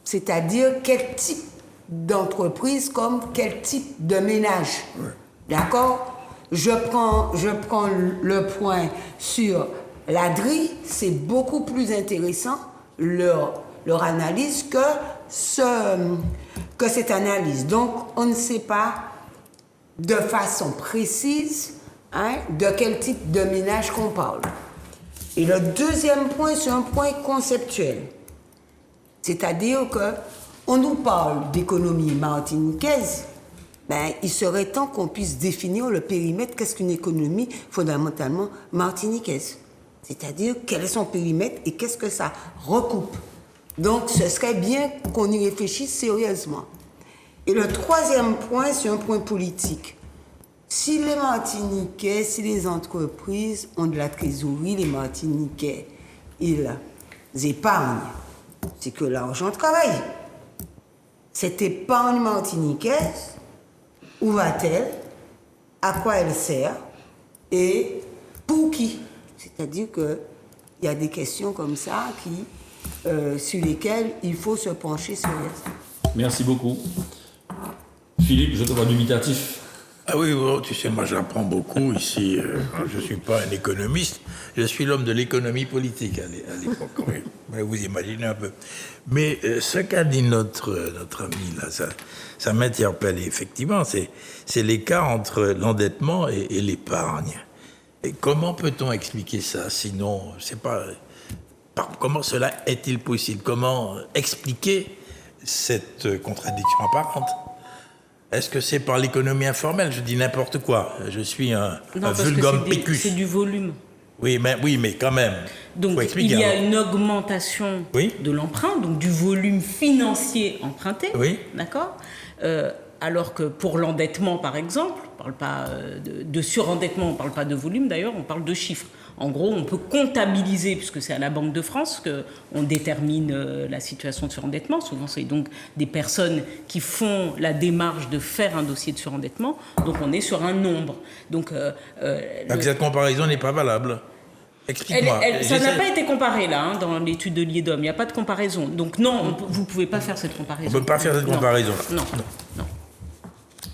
c'est-à-dire quel type d'entreprise comme quel type de ménage. Ouais. D'accord ? Je prends le point sur la DRI, c'est beaucoup plus intéressant leur analyse que cette analyse. Donc, on ne sait pas de façon précise de quel type de ménage qu'on parle. Et le deuxième point, c'est un point conceptuel. C'est-à-dire qu'on nous parle d'économie martiniquaise, il serait temps qu'on puisse définir le périmètre, qu'est-ce qu'une économie fondamentalement martiniquaise. C'est-à-dire quel est son périmètre et qu'est-ce que ça recoupe. Donc, ce serait bien qu'on y réfléchisse sérieusement. Et le troisième point, c'est un point politique. Si les Martiniquais, si les entreprises ont de la trésorerie, les Martiniquais, ils épargnent. C'est que l'argent travaille. Cette épargne martiniquaise, où va-t-elle? À quoi elle sert? Et pour qui? C'est-à-dire qu'il y a des questions comme ça sur lesquelles il faut se pencher sérieusement. Merci beaucoup. Philippe, je te vois dubitatif. Ah oui, tu sais, moi j'apprends beaucoup ici. Je ne suis pas un économiste, je suis l'homme de l'économie politique à l'époque. Oui. Vous imaginez un peu. Mais ce qu'a dit notre ami là, ça m'interpelle effectivement. C'est l'écart entre l'endettement et l'épargne. Et comment peut-on expliquer ça? Sinon, je ne sais pas. Comment cela est-il possible? Comment expliquer cette contradiction apparente? Est-ce que c'est par l'économie informelle? Je dis n'importe quoi. Je suis un vulgum pécus. C'est du volume. Oui, mais quand même. Donc, il y a une augmentation de l'emprunt, donc du volume financier emprunté. Oui. D'accord. Alors que pour l'endettement, par exemple, on ne parle pas de surendettement, on ne parle pas de volume d'ailleurs, on parle de chiffres. En gros, on peut comptabiliser, puisque c'est à la Banque de France qu'on détermine la situation de surendettement. Souvent, c'est donc des personnes qui font la démarche de faire un dossier de surendettement. Donc, on est sur un nombre. Donc, cette comparaison n'est pas valable. Explique-moi. Ça n'a pas été comparé, là, dans l'étude de l'IEDOM. Il n'y a pas de comparaison. Donc, non, vous ne pouvez pas faire cette comparaison. On ne peut pas faire cette comparaison. Non.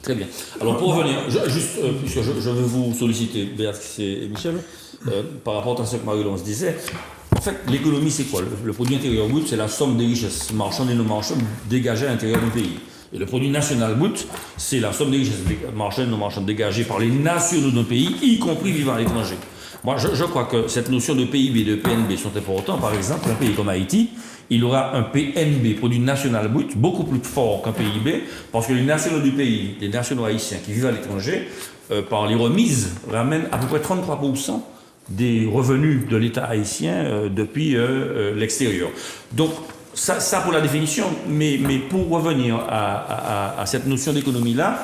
Très bien. Alors, pour revenir, puisque je veux vous solliciter, Béatrice et Michel, par rapport à ce que Marie-Laurence disait, en fait, l'économie, c'est quoi? Le produit intérieur brut, c'est la somme des richesses marchandes et non marchandes dégagées à l'intérieur du pays. Et le produit national brut, c'est la somme des richesses marchandes et non marchandes dégagées par les nationaux d'un pays, y compris vivant à l'étranger. Moi, je crois que cette notion de PIB et de PNB sont importantes. Par exemple, un pays comme Haïti, il aura un PNB, produit national brut, beaucoup plus fort qu'un PIB, parce que les nationaux du pays, les nationaux haïtiens qui vivent à l'étranger, par les remises, ramènent à peu près 33% des revenus de l'État haïtien depuis l'extérieur. Donc, ça pour la définition, mais pour revenir à cette notion d'économie-là,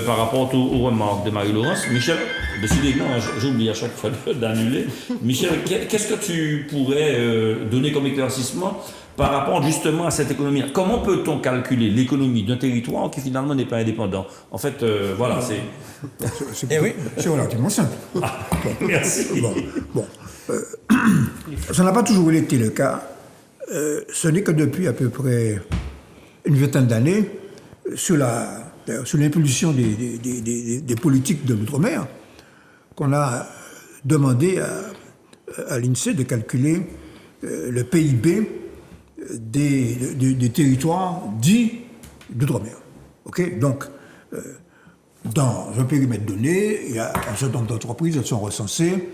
par rapport aux remarques de Marie-Laurence, Michel, décidément, j'oublie à chaque fois d'annuler. Michel, qu'est-ce que tu pourrais donner comme éclaircissement par rapport justement à cette économie? Comment peut-on calculer l'économie d'un territoire qui finalement n'est pas indépendant? En fait, voilà, c'est relativement simple. Ah, merci. Ça n'a pas toujours été le cas. Ce n'est que depuis à peu près une vingtaine d'années, sous l'impulsion des politiques de l'outre-mer, qu'on a demandé à l'INSEE de calculer le PIB des territoires dits d'outre-mer. Okay? Donc, dans un périmètre donné, il y a un certain nombre d'entreprises, elles sont recensées.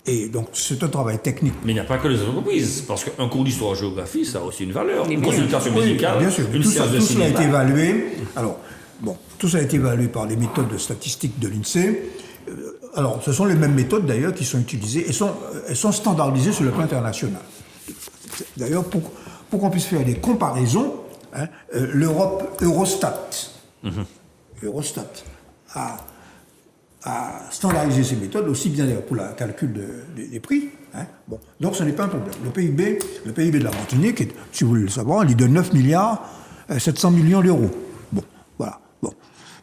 Et donc, c'est un travail technique. Mais il n'y a pas que les entreprises, parce qu'un cours d'histoire-géographie, ça a aussi une valeur. Une consultation musicale, bien sûr. Tout ça a été évalué. Alors, tout ça a été évalué par les méthodes de statistiques de l'INSEE. Alors, ce sont les mêmes méthodes, d'ailleurs, qui sont utilisées. Elles sont standardisées sur le plan international. D'ailleurs, pour qu'on puisse faire des comparaisons, hein, l'Europe, Eurostat a standardisé ses méthodes, aussi bien d'ailleurs pour le calcul des prix. Hein. Bon. Donc ce n'est pas un problème. Le PIB de la Martinique, est, si vous voulez le savoir, il est de 9 milliards 700 millions d'euros. Bon, voilà. Bon.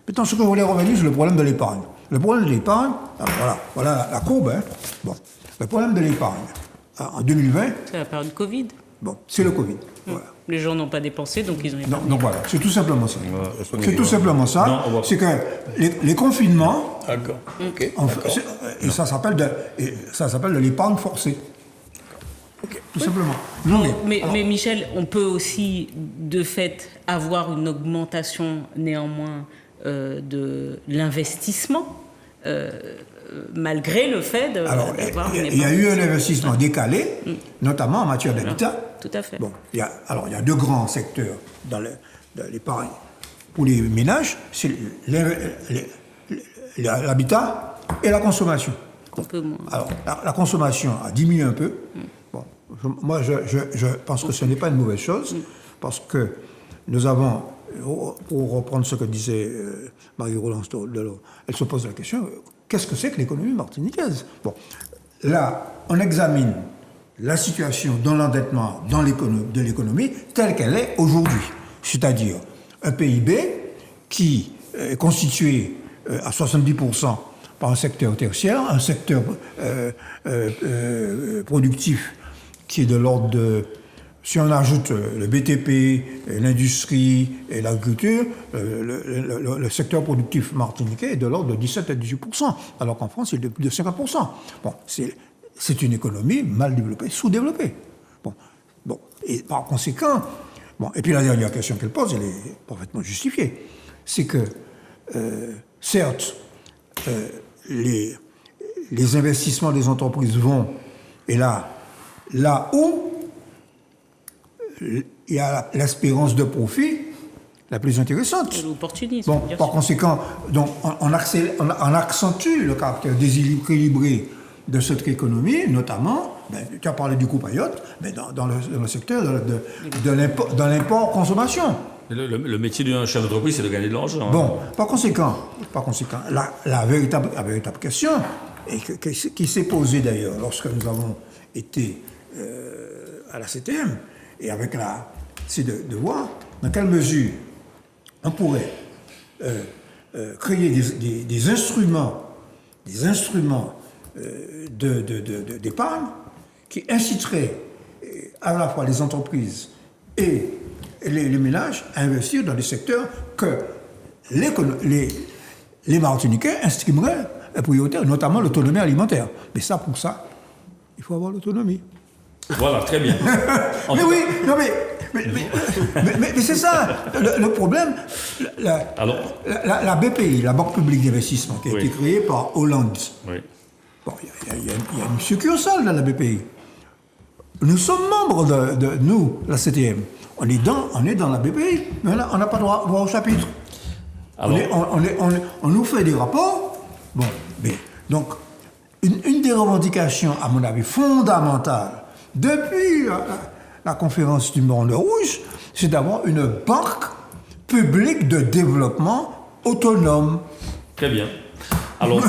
Maintenant, ce que je voulais revenir sur le problème de l'épargne. Le problème de l'épargne, voilà la courbe. Hein. Bon. Le problème de l'épargne, en 2020... C'est la période Covid. Bon, c'est le Covid. Voilà. Les gens n'ont pas dépensé, donc ils ont épargné. Donc voilà, c'est tout simplement ça. C'est tout simplement ça. C'est que les confinements... D'accord. Ok. Et ça s'appelle de l'épargne forcée. Tout simplement. Non, Mais Michel, on peut aussi, de fait, avoir une augmentation néanmoins de l'investissement, malgré le fait d'avoir une il y a eu un investissement décalé, notamment en matière d'habitat. Tout à fait. Bon, il y a deux grands secteurs dans l'épargne pour les ménages, c'est l'habitat et la consommation. Un peu moins. Alors, la consommation a diminué un peu. Bon, moi, je pense que ce n'est pas une mauvaise chose, parce que nous avons, pour reprendre ce que disait Marie-Rolande Delors, elle se pose la question, qu'est-ce que c'est que l'économie martiniquaise? Bon, là, on examine la situation dans l'endettement de l'économie telle qu'elle est aujourd'hui. C'est-à-dire un PIB qui est constitué à 70% par un secteur tertiaire, un secteur productif qui est de l'ordre de... Si on ajoute le BTP, l'industrie et l'agriculture, le secteur productif martiniquais est de l'ordre de 17 à 18%, alors qu'en France, il est de plus de 50%. Bon, c'est une économie mal développée, sous-développée. Bon, et par conséquent... Bon, et puis la dernière question qu'elle pose, elle est parfaitement justifiée. C'est que, certes, les investissements des entreprises vont, et là où il y a l'espérance de profit la plus intéressante. Et l'opportunisme. Bon, bien par sûr. conséquent, donc, on accentue le caractère déséquilibré de cette économie, notamment, tu as parlé du coup Payotte, mais dans le secteur de l'import-consommation. Le métier d'un chef d'entreprise, c'est de gagner de l'argent. Bon, par conséquent, la véritable question, et qui s'est posée d'ailleurs lorsque nous avons été à la CTM, et c'est de voir dans quelle mesure on pourrait créer des instruments d'épargne qui inciteraient à la fois les entreprises et les ménages à investir dans des secteurs que les Martiniquais estimeraient prioritaires, notamment l'autonomie alimentaire. Mais pour ça, il faut avoir l'autonomie. Voilà, très bien. Mais c'est ça le problème. La BPI, la Banque publique d'investissement, qui a été créée par Hollande. Oui. Bon, il y a une succursale dans la BPI. Nous sommes membres de nous, la CTM. On est dans la BPI, mais on n'a pas droit au chapitre. Alors, on nous fait des rapports. Bon, mais donc, une des revendications, à mon avis, fondamentales, depuis la conférence du Monde Rouge, c'est d'avoir une banque publique de développement autonome. Très bien. Alors,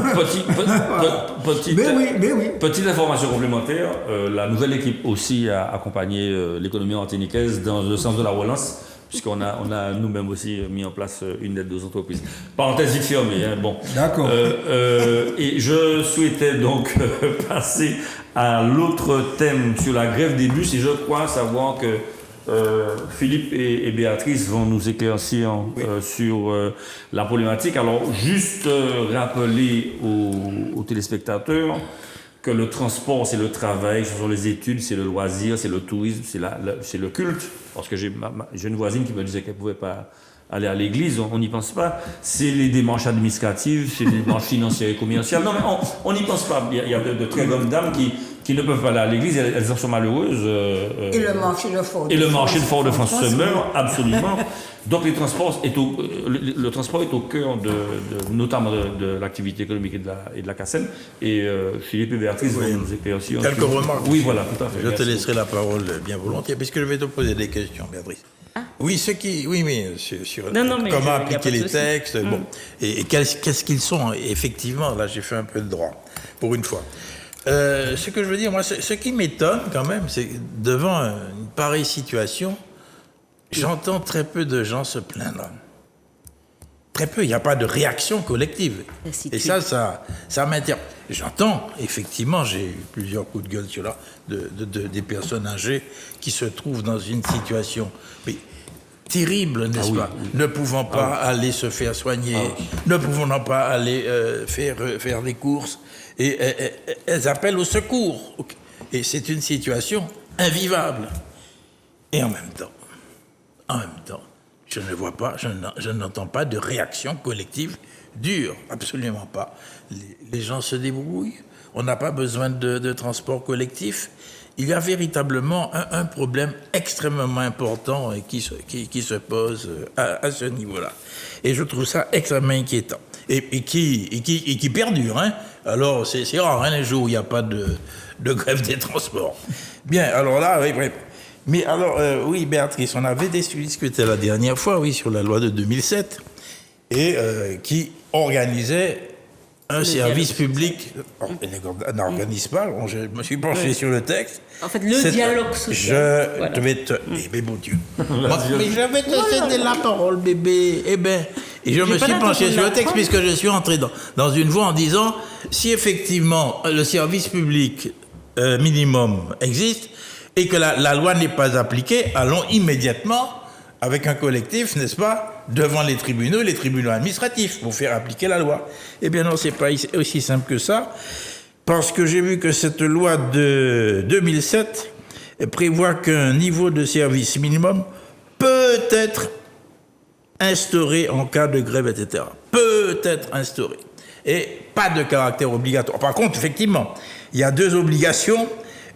petite information complémentaire, la nouvelle équipe aussi a accompagné l'économie martiniquaise dans le sens de la relance, puisqu'on a nous-mêmes aussi mis en place une aide aux entreprises. Parenthèse vite fermée, hein, bon. D'accord. Et je souhaitais donc passer à l'autre thème sur la grève des bus, et je crois savoir que Philippe et Béatrice vont nous éclaircir sur la problématique. Alors, juste rappeler aux téléspectateurs que le transport, c'est le travail, ce sont les études, c'est le loisir, c'est le tourisme, c'est le culte. Parce que j'ai une voisine qui me disait qu'elle ne pouvait pas aller à l'église, on n'y pense pas. C'est les démarches administratives, c'est les démarches financières et commerciales. Non, mais on n'y pense pas. Il y a de très bonnes dames qui ne peuvent pas aller à l'église, elles en sont malheureuses. Et le marché de Fort-de-France. Et le marché de Fort-de-France se meurt, absolument. Donc le transport est au cœur notamment de l'activité économique et de la CACEM. Et Philippe et Béatrice vont nous éclaircir. Quelques remarques. Oui, voilà, tout à fait. Je te laisserai la parole bien volontiers, puisque je vais te poser des questions, Béatrice. Oui, sur Non, mais comment y a appliquer pas de les souci. textes, bon, et qu'est-ce qu'ils sont, effectivement, là j'ai fait un peu de droit, pour une fois. Ce que je veux dire, moi, ce qui m'étonne quand même, c'est que devant une pareille situation, j'entends très peu de gens se plaindre. Très peu, il n'y a pas de réaction collective. Et ça m'interpelle. J'entends, effectivement, j'ai eu plusieurs coups de gueule sur là, des personnes âgées qui se trouvent dans une situation terrible, n'est-ce pas? Ne pouvant pas aller se faire soigner, ne pouvant pas aller faire des courses, et elles appellent au secours. Et c'est une situation invivable. Et en même temps, je ne vois pas, je n'entends pas de réaction collective dure, absolument pas. Les gens se débrouillent, on n'a pas besoin de transport collectif. Il y a véritablement un problème extrêmement important qui se pose à ce niveau-là. Et je trouve ça extrêmement inquiétant. Et qui perdure. Hein. Alors, c'est rare, les jours où il n'y a pas de grève des transports. Bien, alors là, oui, bref. Mais alors, oui, Béatrice, on avait discuté la dernière fois, oui, sur la loi de 2007, et qui organisait un service public. Elle n'organise pas, je me suis penché sur le texte. En fait, le dialogue social. Je vais te... Mais bon Dieu. Mais je vais te céder la parole, bébé. Eh bien, et je me suis penché sur le texte puisque je suis entré dans une voie en disant, si effectivement le service public minimum existe, et que la loi n'est pas appliquée, allons immédiatement, avec un collectif, n'est-ce pas, devant les tribunaux administratifs, pour faire appliquer la loi. Eh bien non, c'est pas aussi simple que ça, parce que j'ai vu que cette loi de 2007 prévoit qu'un niveau de service minimum peut être instauré en cas de grève, etc. Peut être instauré. Et pas de caractère obligatoire. Par contre, effectivement, il y a deux obligations.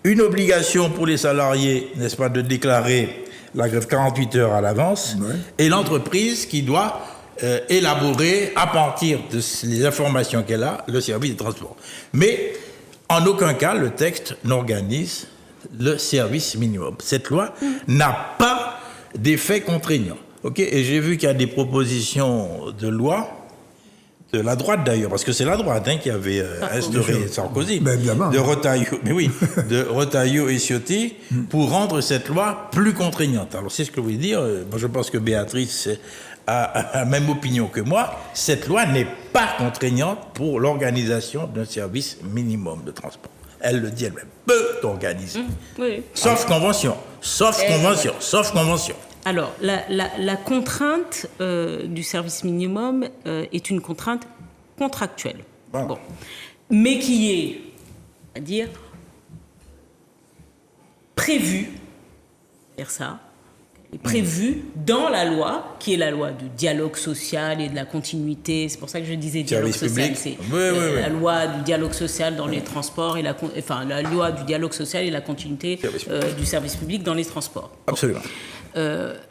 Une obligation pour les salariés, n'est-ce pas, de déclarer la grève 48 heures à l'avance, et l'entreprise qui doit élaborer, à partir des informations qu'elle a, le service de transport. Mais, en aucun cas, le texte n'organise le service minimum. Cette loi n'a pas d'effet contraignant. Okay, et j'ai vu qu'il y a des propositions de loi, de la droite d'ailleurs, parce que c'est la droite qui avait instauré Sarkozy, de Retailleau, de Retailleau et Ciotti, pour rendre cette loi plus contraignante. Alors c'est ce que je veux dire. Moi, je pense que Béatrice a la même opinion que moi. Cette loi n'est pas contraignante pour l'organisation d'un service minimum de transport. Elle le dit elle-même. Peut organiser. Sauf convention. Sauf convention. Alors, la contrainte du service minimum est une contrainte contractuelle. Bon. Mais qui est, à dire, prévue, dans la loi, qui est la loi du dialogue social et de la continuité. C'est pour ça que je disais dialogue social. C'est la loi du dialogue social dans les transports, et la loi du dialogue social et la continuité du service public dans les transports. Absolument.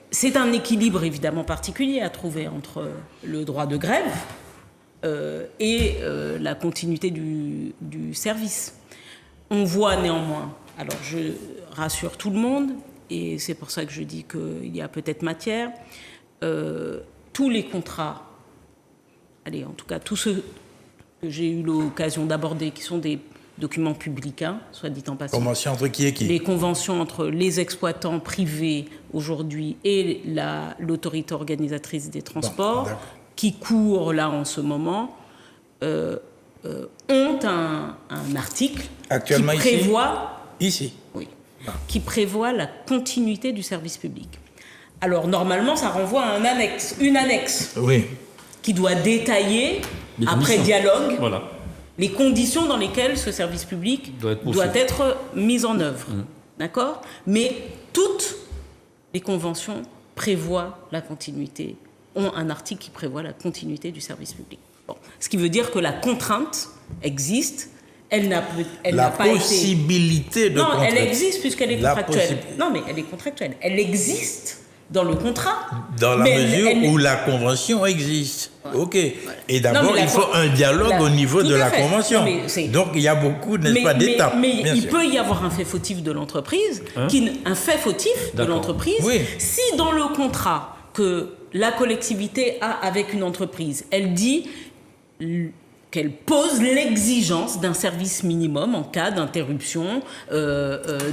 C'est un équilibre évidemment particulier à trouver entre le droit de grève et la continuité du service. On voit néanmoins, alors je rassure tout le monde, et c'est pour ça que je dis qu'il y a peut-être matière, tous les contrats, en tout cas tous ceux que j'ai eu l'occasion d'aborder, qui sont des documents publics, soit dit en passant. Convention entre qui et qui? Les conventions entre les exploitants privés aujourd'hui et l'autorité organisatrice des transports, qui courent là en ce moment, ont un article actuellement qui prévoit... Ici. Oui. Qui prévoit la continuité du service public. Alors normalement, ça renvoie à une annexe qui doit détailler, après dialogue, les conditions dans lesquelles ce service public doit être mis en œuvre. D'accord ? Mais toutes les conventions prévoient la continuité, ont un article qui prévoit la continuité du service public. Bon. Ce qui veut dire que la contrainte existe, elle n'a pas possibilité été... de contrainte. Non, elle existe puisqu'elle est contractuelle. Non, mais elle est contractuelle. Elle existe dans le contrat. Dans la Mais mesure où la convention existe. OK. Et Non, d'abord, mais il faut un dialogue au niveau Tout de à la fait. convention. Non, mais c'est- Donc, il y a beaucoup, n'est-ce pas, d'étapes. Mais bien il sûr. peut y avoir un fait fautif de l'entreprise, un fait fautif de D'accord. l'entreprise, Oui. si dans le contrat que la collectivité a avec une entreprise, elle dit qu'elle pose l'exigence d'un service minimum en cas d'interruption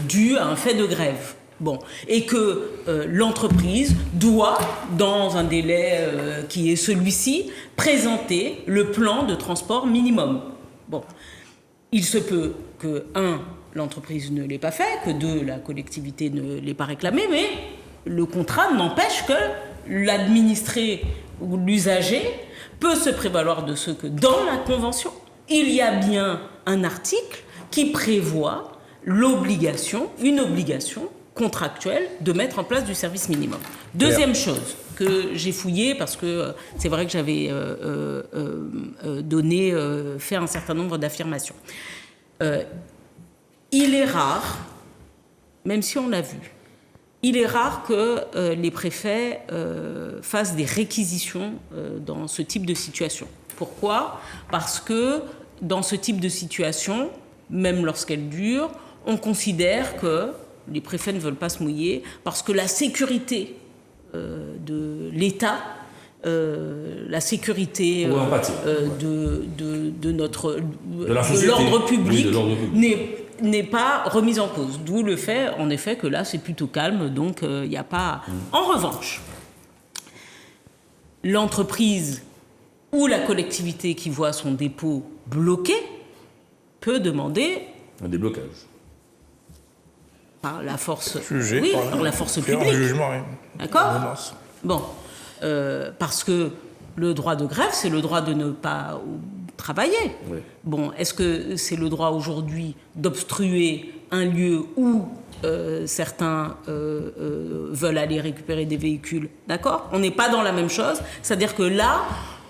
due à un fait de grève. Bon, et que l'entreprise doit, dans un délai qui est celui-ci, présenter le plan de transport minimum. Bon, il se peut que, 1, l'entreprise ne l'ait pas fait, que 2, la collectivité ne l'ait pas réclamé, mais le contrat n'empêche que l'administré ou l'usager peut se prévaloir de ce que dans la convention, il y a bien un article qui prévoit une obligation contractuelle de mettre en place du service minimum. Deuxième chose que j'ai fouillé, parce que c'est vrai que j'avais fait un certain nombre d'affirmations. Il est rare, même si on l'a vu, il est rare que les préfets fassent des réquisitions dans ce type de situation. Pourquoi ? Parce que dans ce type de situation, même lorsqu'elle dure, on considère que les préfets ne veulent pas se mouiller parce que la sécurité de l'État, la sécurité de l'ordre public, oui, de l'ordre public. n'est pas remise en cause. D'où le fait, en effet, que là, c'est plutôt calme, donc il n'y a pas... En revanche, l'entreprise ou la collectivité qui voit son dépôt bloqué peut demander... Un déblocage. Par la force... Jugé oui, par par la force faire un publique. jugement, oui. D'accord ? Ordonnance. Bon. Parce que le droit de grève, c'est le droit de ne pas travailler. Oui. Bon, est-ce que c'est le droit aujourd'hui d'obstruer un lieu où certains veulent aller récupérer des véhicules? D'accord ? On n'est pas dans la même chose. C'est-à-dire que là,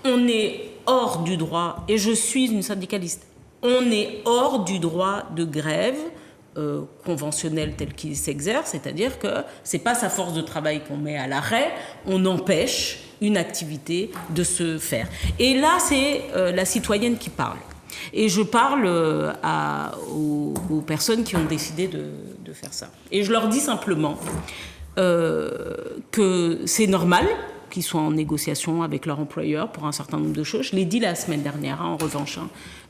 on est hors du droit, et je suis une syndicaliste, on est hors du droit de grève conventionnel tel qu'il s'exerce, c'est-à-dire que c'est pas sa force de travail qu'on met à l'arrêt, on empêche une activité de se faire. Et là, c'est la citoyenne qui parle. Et je parle aux personnes qui ont décidé de faire ça. Et je leur dis simplement que c'est normal qu'ils soient en négociation avec leur employeur pour un certain nombre de choses. Je l'ai dit la semaine dernière, en revanche.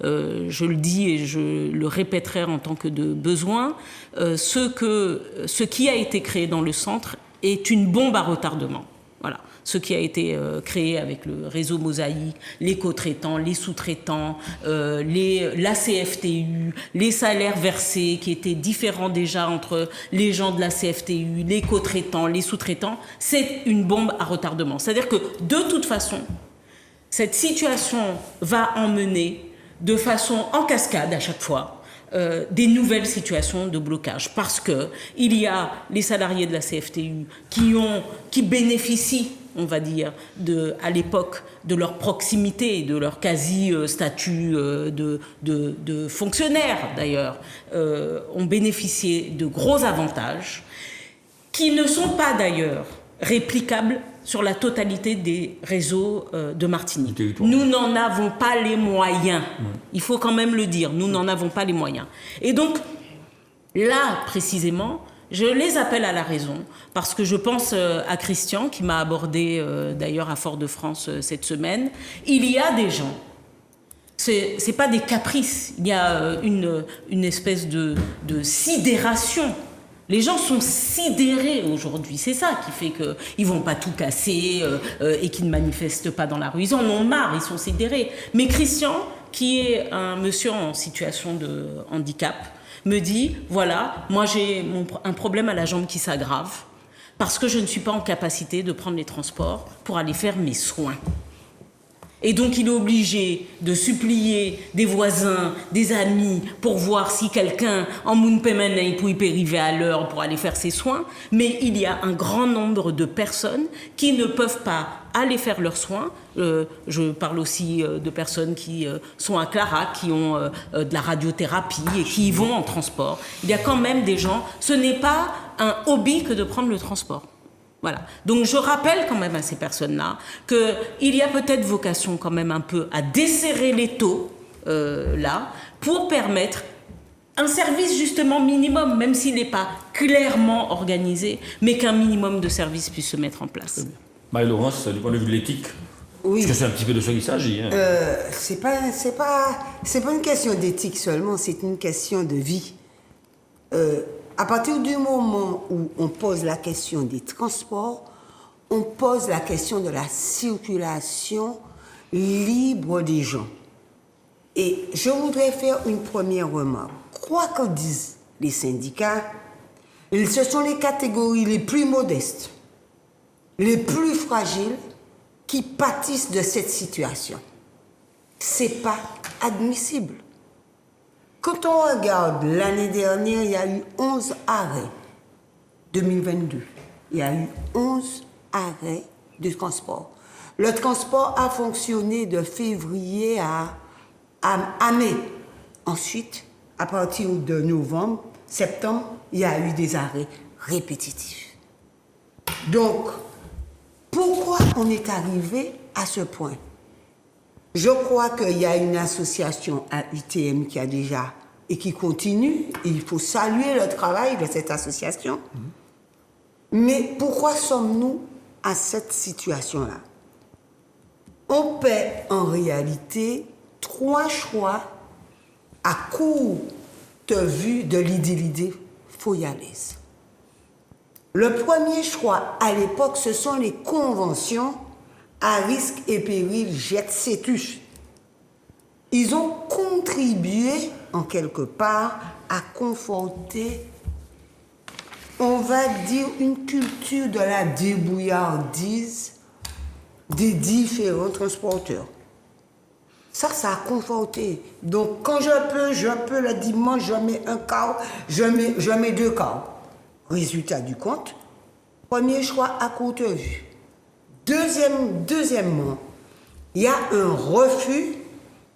Je le dis et je le répéterai en tant que de besoin. Ce qui a été créé dans le centre est une bombe à retardement. Voilà. Ce qui a été créé avec le réseau Mosaïque, les co-traitants, les sous-traitants, la CFTU, les salaires versés qui étaient différents déjà entre les gens de la CFTU, les co-traitants, les sous-traitants, c'est une bombe à retardement. C'est-à-dire que de toute façon, cette situation va emmener de façon en cascade à chaque fois des nouvelles situations de blocage, parce que il y a les salariés de la CFTU qui bénéficient, on va dire, à l'époque de leur proximité et de leur quasi-statut de fonctionnaire, d'ailleurs, ont bénéficié de gros avantages qui ne sont pas, d'ailleurs, réplicables sur la totalité des réseaux de Martinique. Nous n'en avons pas les moyens. Il faut quand même le dire, nous n'en avons pas les moyens. Et donc, là, précisément, je les appelle à la raison, parce que je pense à Christian, qui m'a abordé d'ailleurs à Fort-de-France cette semaine. Il y a des gens, c'est pas des caprices, il y a une espèce de sidération. Les gens sont sidérés aujourd'hui, c'est ça qui fait qu'ils vont pas tout casser et qu'ils ne manifestent pas dans la rue. Ils en ont marre, ils sont sidérés. Mais Christian, qui est un monsieur en situation de handicap, me dit, voilà, moi j'ai un problème à la jambe qui s'aggrave parce que je ne suis pas en capacité de prendre les transports pour aller faire mes soins. Et donc il est obligé de supplier des voisins, des amis, pour voir si quelqu'un en Mounpemene peut y arriver à l'heure pour aller faire ses soins. Mais il y a un grand nombre de personnes qui ne peuvent pas aller faire leurs soins. Je parle aussi de personnes qui sont à Clara, qui ont de la radiothérapie et qui y vont en transport. Il y a quand même des gens, ce n'est pas un hobby que de prendre le transport. Voilà. Donc je rappelle quand même à ces personnes-là qu'il y a peut-être vocation quand même un peu à desserrer les taux là pour permettre un service justement minimum, même s'il n'est pas clairement organisé, mais qu'un minimum de services puisse se mettre en place. Marie-Laurence, du point de vue de l'éthique, Oui. parce que c'est un petit peu de ça qu'il s'agit. Hein. C'est pas une question d'éthique seulement, c'est une question de vie. À partir du moment où on pose la question des transports, on pose la question de la circulation libre des gens. Et je voudrais faire une première remarque. Quoi qu'en disent les syndicats, ce sont les catégories les plus modestes, les plus fragiles qui pâtissent de cette situation. C'est pas admissible. Quand on regarde l'année dernière, il y a eu 11 arrêts. 2022, il y a eu 11 arrêts de transport. Le transport a fonctionné de février à mai. Ensuite, à partir de novembre, septembre, il y a eu des arrêts répétitifs. Donc, pourquoi on est arrivé à ce point? Je crois qu'il y a une association à UTM qui a déjà et qui continue, et il faut saluer le travail de cette association. Mais pourquoi sommes-nous à cette situation-là? On paie en réalité 3 choix à courte vue de l'idée foyalaise. Le premier choix à l'époque, ce sont les conventions à risque et péril jet cetus. Ils ont contribué, en quelque part, à conforter, on va dire, une culture de la débrouillardise des différents transporteurs. Ça a conforté. Donc, quand je peux, le dimanche, je mets un car, je mets 2 cars. Résultat du compte, premier choix à courte vue. Deuxièmement, il y a un refus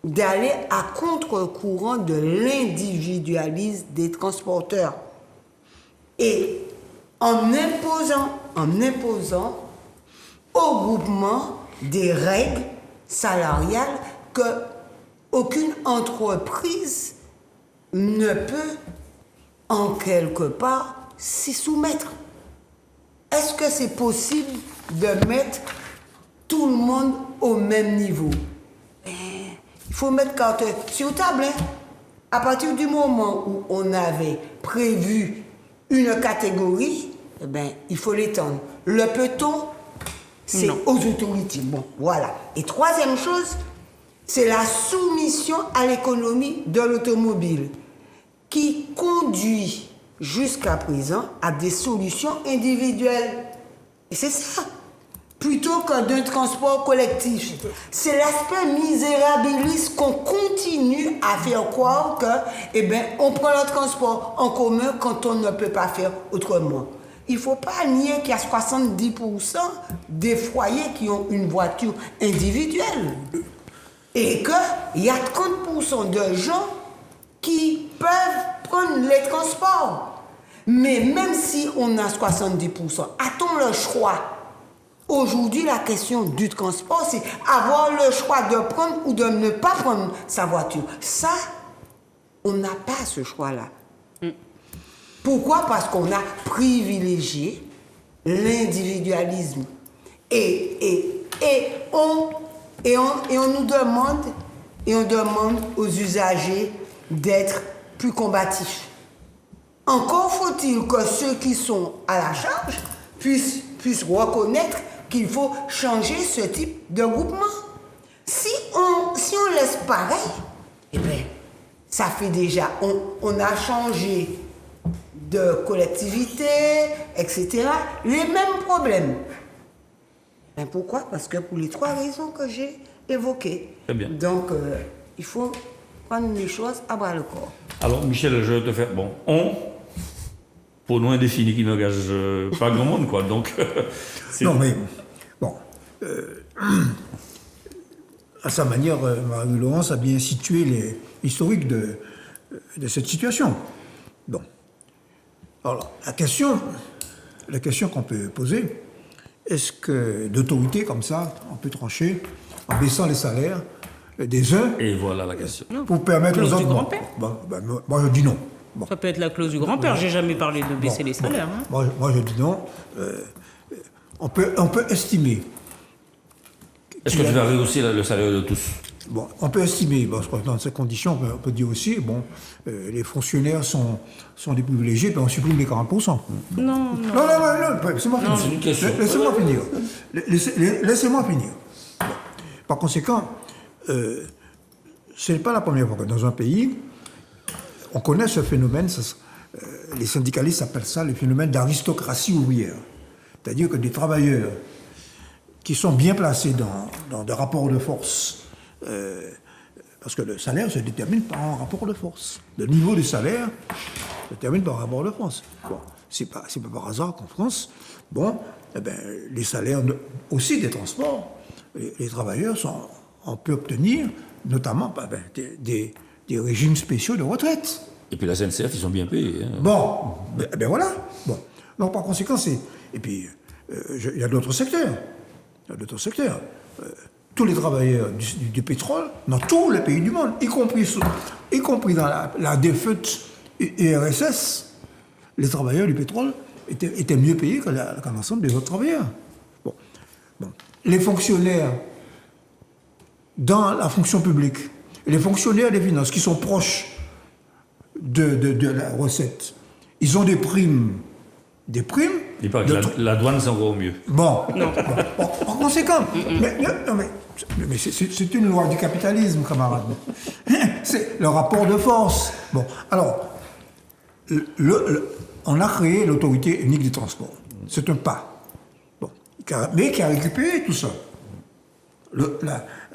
d'aller à contre-courant de l'individualisme des transporteurs. Et en imposant au groupement des règles salariales que aucune entreprise ne peut, en quelque part, s'y soumettre. Est-ce que c'est possible de mettre tout le monde au même niveau? Il faut mettre carte sur table. Hein? À partir du moment où on avait prévu une catégorie, eh ben, il faut l'étendre. Le peut-on, c'est aux autorités. Bon, voilà. Et troisième chose, c'est la soumission à l'économie de l'automobile qui conduit jusqu'à présent à des solutions individuelles. Et c'est ça. Plutôt que d'un transport collectif. C'est l'aspect misérabiliste qu'on continue à faire croire que, eh bien, on prend le transport en commun quand on ne peut pas faire autrement. Il ne faut pas nier qu'il y a 70% des foyers qui ont une voiture individuelle. Et qu'il y a 30% de gens qui peuvent prendre les transports. Mais même si on a 70%, a-t-on le choix? Aujourd'hui, la question du transport, c'est avoir le choix de prendre ou de ne pas prendre sa voiture. Ça, on n'a pas ce choix-là. Pourquoi? Parce qu'on a privilégié l'individualisme. Et on nous demande, on demande aux usagers d'être plus combatifs. Encore faut-il que ceux qui sont à la charge puissent reconnaître qu'il faut changer ce type de groupement. Si on laisse pareil, eh bien, ça fait déjà, on a changé de collectivité, etc. Les mêmes problèmes. Ben pourquoi? Parce que pour les 3 raisons que j'ai évoquées. Très bien. Donc, il faut prendre les choses à bras le corps. Alors, Michel, je vais te faire... Bon, pour nous indéfini qui n'engage pas grand monde, quoi. Donc, non, mais bon, à sa manière, Marie-Laurence a bien situé l'historique de cette situation. Bon. Alors, la question qu'on peut poser, est-ce que d'autorité comme ça, on peut trancher en baissant les salaires des uns Et voilà la question. pour permettre aux Clause du autres... grand-père. Moi, je dis non. Bon. Ça peut être la clause du grand-père. J'ai jamais parlé de baisser les salaires. Hein. Moi, je dis non. On peut estimer. Est-ce que tu vas rehausser le salaire de tous? Bon, on peut estimer, parce que dans ces conditions, on peut dire aussi, bon, les fonctionnaires sont des privilégiés, puis on supprime les 40%. Non. Non, laissez-moi finir. c'est une question. Laissez-moi finir. Laissez-moi finir. Bon. Par conséquent, ce n'est pas la première fois que dans un pays, on connaît ce phénomène, les syndicalistes appellent ça le phénomène d'aristocratie ouvrière. C'est-à-dire que des travailleurs qui sont bien placés dans des rapports de force, parce que le salaire se détermine par un rapport de force. Le niveau du salaire se détermine par un rapport de force. Bon, c'est pas par hasard qu'en France, bon, eh ben, les salaires aussi des transports, les travailleurs on peut obtenir notamment des régimes spéciaux de retraite. Et puis la SNCF, ils sont bien payés. Hein. Bon, ben voilà. Bon. Donc par conséquent, et puis, il y a d'autres secteurs. Tous les travailleurs du pétrole, dans tous les pays du monde, y compris dans la défunte URSS, les travailleurs du pétrole étaient mieux payés que l'ensemble des autres travailleurs. Bon. Les fonctionnaires dans la fonction publique, et les fonctionnaires des finances qui sont proches de la recette, ils ont des primes. Il paraît que la douane, c'est encore mieux. Bon. Par conséquent, mais c'est une loi du capitalisme, camarade. C'est le rapport de force. Bon, alors, on a créé l'autorité unique du transport. C'est un pas. Bon, mais qui a récupéré tout ça.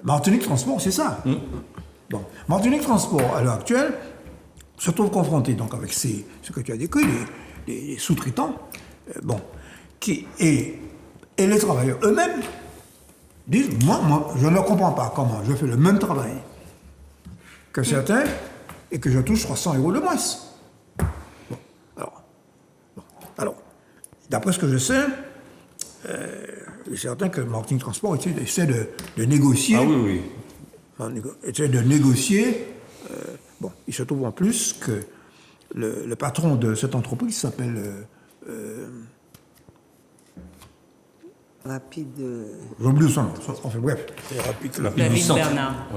Martinique Transport, c'est ça. Bon, Martinique Transport, à l'heure actuelle, se trouve confronté donc avec ce que tu as décrit, les sous-traitants, et les travailleurs eux-mêmes disent, moi, je ne comprends pas comment je fais le même travail que certains et que je touche 300 € de moins. Alors, d'après ce que je sais, il est certain que Martinique Transport essaie de négocier. Ah oui. Essaie de négocier. Il se trouve en plus que le patron de cette entreprise s'appelle Rapide. J'oublie son nom. Enfin bref. David Bernard.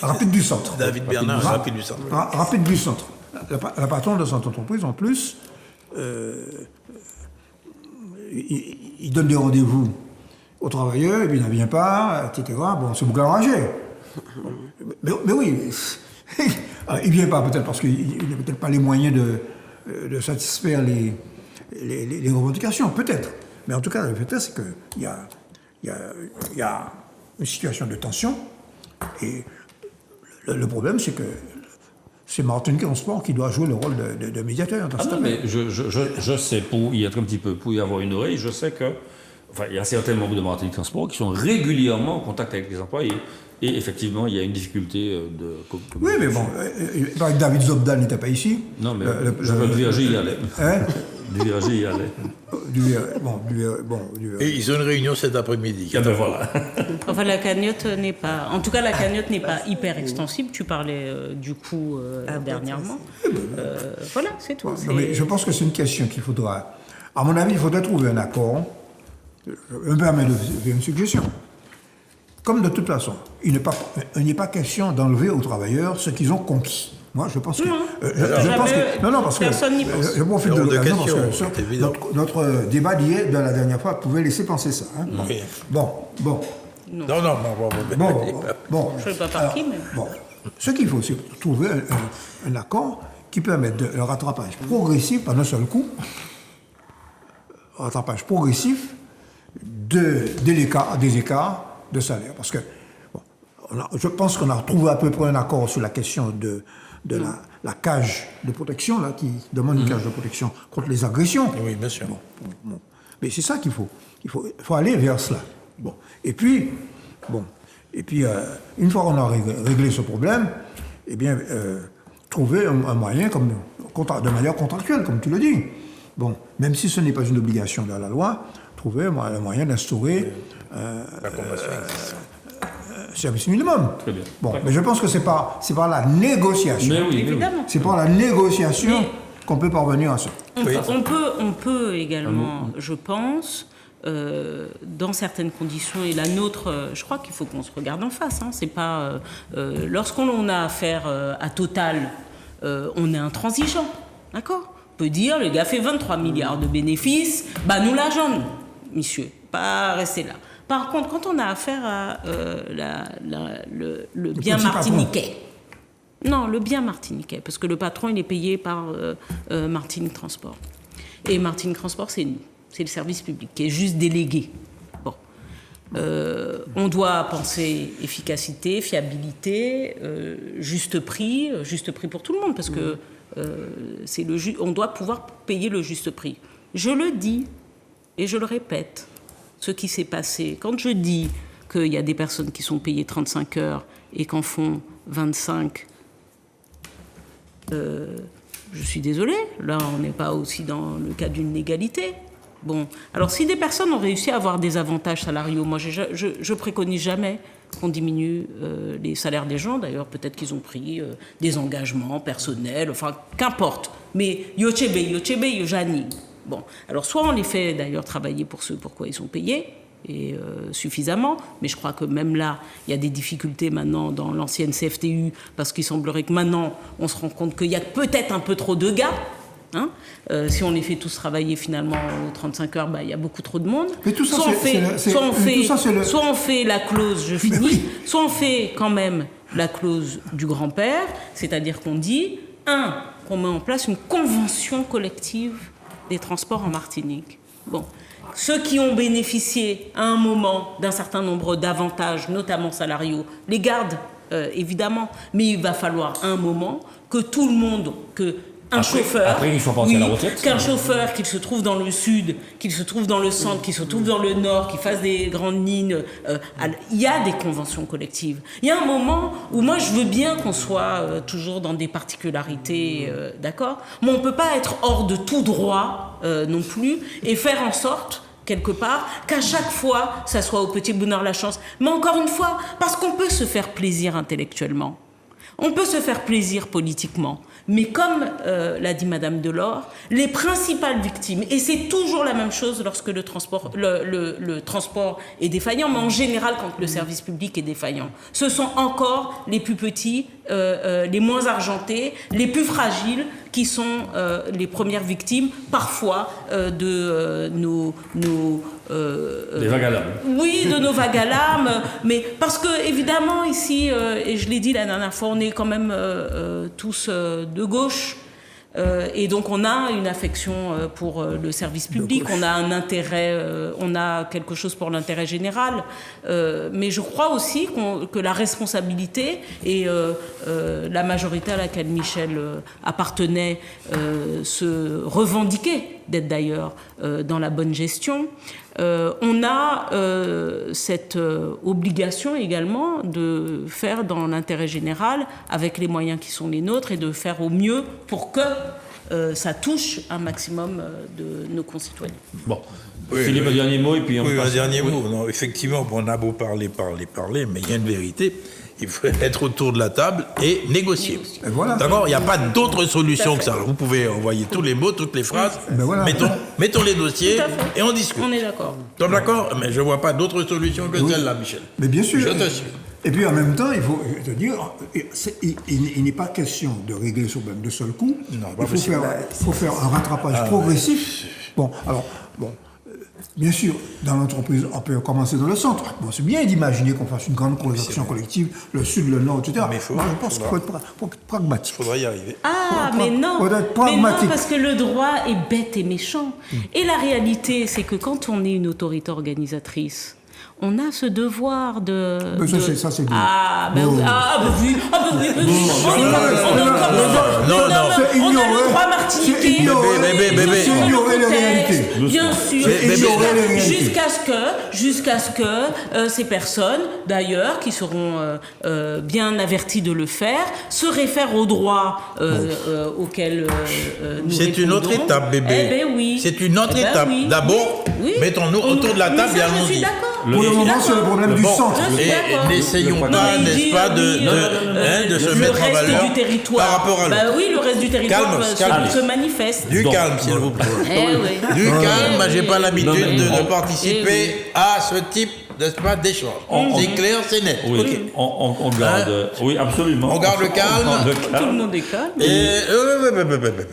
Rapide du Centre. David Bernard, Rapide du Centre. Rapide du Centre. Le patron de cette entreprise, en plus, il donne des rendez-vous aux travailleurs, et puis il n'en vient pas, etc. Bon, c'est beaucoup arrangé. Mais oui, il ne vient pas peut-être parce qu'il n'a peut-être pas les moyens de satisfaire les revendications, peut-être. Mais en tout cas, le fait est, c'est qu'il y a une situation de tension, et le problème, c'est que c'est Martinique Transport qui doit jouer le rôle de médiateur dans cette affaire. Mais je sais, pour y être un petit peu, pour y avoir une oreille, je sais que, il y a certains membres de Martinique Transport qui sont régulièrement en contact avec les employés. Et effectivement, il y a une difficulté de... Oui, mais bon, David Zobdan n'était pas ici. Non, mais du Viragé, il y allait. Hein? Du Viragé, il y allait. Et ils ont une réunion cet après-midi. Ah ben voilà. Enfin, la cagnotte n'est pas... En tout cas, la cagnotte n'est pas hyper extensible. Tu parlais du coût dernièrement. Voilà, c'est tout. Non, mais je pense que c'est une question qu'il faudra... À mon avis, il faudrait trouver un accord. Je me permets de faire une suggestion. Comme de toute façon, il n'est pas question d'enlever aux travailleurs ce qu'ils ont conquis. Moi, je pense que... parce personne n'y que... pense. Je profite de l'occasion parce que notre débat d'hier, de la dernière fois, pouvait laisser penser ça. Hein. Oui. Bon. Non. Je ne sais pas par qui, mais... Bon. Ce qu'il faut, c'est trouver un accord qui permette le rattrapage progressif, pas d'un seul coup, rattrapage progressif des écarts de salaire. Parce que je pense qu'on a trouvé à peu près un accord sur la question de la cage de protection, là, qui demande une cage de protection contre les agressions. Oui, bien sûr. Bon. Mais c'est ça qu'il faut. Il faut aller vers cela. Bon. Et puis, une fois qu'on a réglé ce problème, eh bien, trouver un moyen de manière contractuelle, comme tu le dis. Bon, même si ce n'est pas une obligation dans la loi, trouver un moyen d'instaurer La convention existe. service minimum. Très bien. Bon, mais je pense que c'est par la négociation. Mais oui, mais oui. Évidemment. C'est par la négociation Mais- qu'on peut parvenir à ça. On peut également, je pense, dans certaines conditions, et la nôtre, je crois qu'il faut qu'on se regarde en face. Hein, c'est pas lorsqu'on a affaire à Total, on est intransigeant, d'accord. On peut dire le gars fait 23 milliards de bénéfices, bah nous l'argent, monsieur, pas rester là. Par contre, quand on a affaire à le bien petit patron. martiniquais. Non, le bien martiniquais, parce que le patron, il est payé par Martinique Transport. Et Martinique Transport, c'est nous, c'est le service public, qui est juste délégué. Bon. On doit penser efficacité, fiabilité, juste prix pour tout le monde, parce que on doit pouvoir payer le juste prix. Je le dis, et je le répète, ce qui s'est passé, quand je dis qu'il y a des personnes qui sont payées 35 heures et qu'en font 25, je suis désolée, là on n'est pas aussi dans le cas d'une égalité. Bon, alors si des personnes ont réussi à avoir des avantages salariaux, moi je préconise jamais qu'on diminue les salaires des gens. D'ailleurs, peut-être qu'ils ont pris des engagements personnels, enfin qu'importe. Mais yochebe, yojani. Bon, alors soit on les fait d'ailleurs travailler pour ce pourquoi ils sont payés, et suffisamment, mais je crois que même là, il y a des difficultés maintenant dans l'ancienne CFTU, parce qu'il semblerait que maintenant, on se rend compte qu'il y a peut-être un peu trop de gars. Hein, si on les fait tous travailler finalement aux 35 heures, bah, il y a beaucoup trop de monde. Mais tout ça, soit on fait la clause, je finis, soit on fait quand même la clause du grand-père, c'est-à-dire qu'on dit, qu'on met en place une convention collective des transports en Martinique. Bon. Ceux qui ont bénéficié à un moment d'un certain nombre d'avantages, notamment salariaux, les gardent évidemment, mais il va falloir à un moment que tout le monde, chauffeur, il faut penser à la retraite. qu'un chauffeur, qu'il se trouve dans le sud, qu'il se trouve dans le centre, qu'il se trouve dans le nord, qu'il fasse des grandes lignes, il y a des conventions collectives. Il y a un moment où moi je veux bien qu'on soit toujours dans des particularités, d'accord, mais on ne peut pas être hors de tout droit non plus et faire en sorte quelque part, qu'à chaque fois, ça soit au petit bonheur la chance. Mais encore une fois, parce qu'on peut se faire plaisir intellectuellement, on peut se faire plaisir politiquement, mais comme l'a dit Madame Delors, les principales victimes, et c'est toujours la même chose lorsque le transport est défaillant, mais en général quand le service public est défaillant, ce sont encore les plus petits, les moins argentés, les plus fragiles, qui sont les premières victimes, parfois, de nos des vagues à l'âme. Oui, de nos vagues à l'âme, mais parce que, évidemment, ici, et je l'ai dit la dernière fois, on est quand même tous de gauche, et donc on a une affection pour le service public, on a un intérêt, on a quelque chose pour l'intérêt général, mais je crois aussi que la responsabilité et la majorité à laquelle Michel appartenait se revendiquait d'être d'ailleurs dans la bonne gestion. On a cette obligation également de faire dans l'intérêt général avec les moyens qui sont les nôtres et de faire au mieux pour que ça touche un maximum de nos concitoyens. Bon, Philippe, un dernier mot et puis on passe. Un dernier mot. Non, effectivement, on a beau parler, mais il y a une vérité. Il faut être autour de la table et négocier. Et voilà. D'accord. Il n'y a pas d'autre solution que ça. Vous pouvez envoyer tous les mots, toutes les phrases. Ben voilà. Mettons les dossiers Tout à fait. et on discute. On est d'accord. Nous sommes d'accord. Mais je ne vois pas d'autre solution que celle-là, Michel. Mais bien sûr. Je t'assure. Et puis en même temps, il faut te dire, il n'est pas question de régler ce problème de seul coup. Non, il faut faire un rattrapage progressif. Bon, alors, bien sûr, dans l'entreprise, on peut commencer dans le centre. Bon, c'est bien d'imaginer qu'on fasse une grande action collective, le sud, le nord, etc. Mais je pense qu'il faut être pragmatique. Il faudra y arriver. Mais non, Faut être mais non, pragmatique. parce que le droit est bête et méchant. Et la réalité, c'est que quand on est une autorité organisatrice, on a ce devoir de... Ça, c'est bien. Oui. On est comme ça. Non, On a le droit pratiqué bébé. C'est ignorer les réalités. bien sûr, C'est ignorer les réalités. jusqu'à ce que ces personnes, d'ailleurs, qui seront bien averties de le faire, se réfèrent aux droits auxquels nous C'est une autre répondons. étape, bébé. Eh ben oui. C'est une autre Eh ben étape. oui. D'abord, Oui. mettons-nous autour de la table Mais et ça, je allons-y. suis d'accord. Pour le Je suis moment, c'est le d'accord. problème du Bon, centre. Je suis et d'accord. n'essayons Non, pas, il n'est-ce dit, pas, de se le mettre en reste valeur du territoire. par rapport à l'autre. Bah oui, le reste du territoire Calme. se manifeste. Du Donc, calme, s'il vous plaît. Eh oui. Du calme, j'ai pas Non, l'habitude mais de on- participer à ce type, n'est-ce pas, d'échange. C'est clair, c'est net. Oui, Ok. on garde. Oui, absolument. On garde le calme. garde le Tout le calme. monde est calme. Et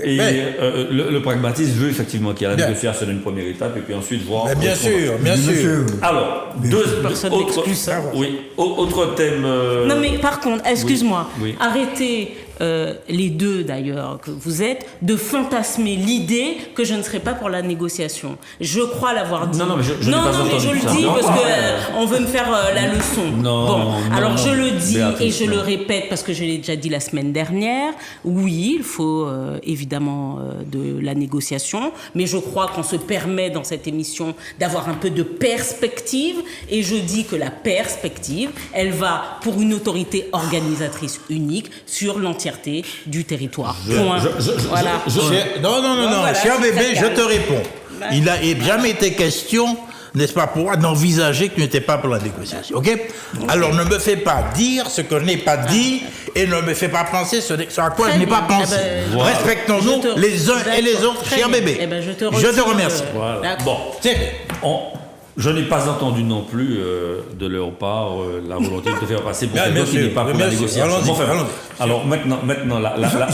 Mais, le pragmatisme veut effectivement qu'il y ait la Bien. négociation d'une première étape et puis ensuite voir. bien ce qu'on va. sûr, bien sûr. Alors, Personne autre, n'exclut ça. oui, autre thème. Non mais par contre, excuse-moi, oui. arrêtez les deux d'ailleurs que vous êtes de fantasmer l'idée que je ne serai pas pour la négociation. Je crois l'avoir dit. Non, mais je n'ai pas mais entendu je le ça. dis Non, parce pas. que on veut me faire la leçon. Non, Bon, non, alors non, je le dis Béatrice, et je le non. répète parce que je l'ai déjà dit la semaine dernière. Oui, il faut évidemment de la négociation, mais je crois qu'on se permet dans cette émission d'avoir un peu de perspective et je dis que la perspective, elle va pour une autorité organisatrice unique sur l'entièreté du territoire. Point. Voilà. Non, voilà, cher c'est bébé, très je calme. te réponds. Il n'a jamais été question, n'est-ce pas, pour moi, d'envisager que tu n'étais pas pour la négociation, ok? Alors ne me fais pas dire ce que je n'ai pas dit et ne me fais pas penser ce à quoi Très je n'ai pas bien. pensé. Eh ben, Voilà. Respectons-nous je te- les uns et les D'accord. autres, Très cher bien. bébé. Eh ben, je te je te retire, remercie. Voilà. D'accord. Bon, C'est je n'ai pas entendu non plus de leur part la volonté de te faire passer pour Bien quelqu'un qui sûr, n'est pas pour bien la sûr. négociation. Allons-y, Enfin, allons-y. alors maintenant,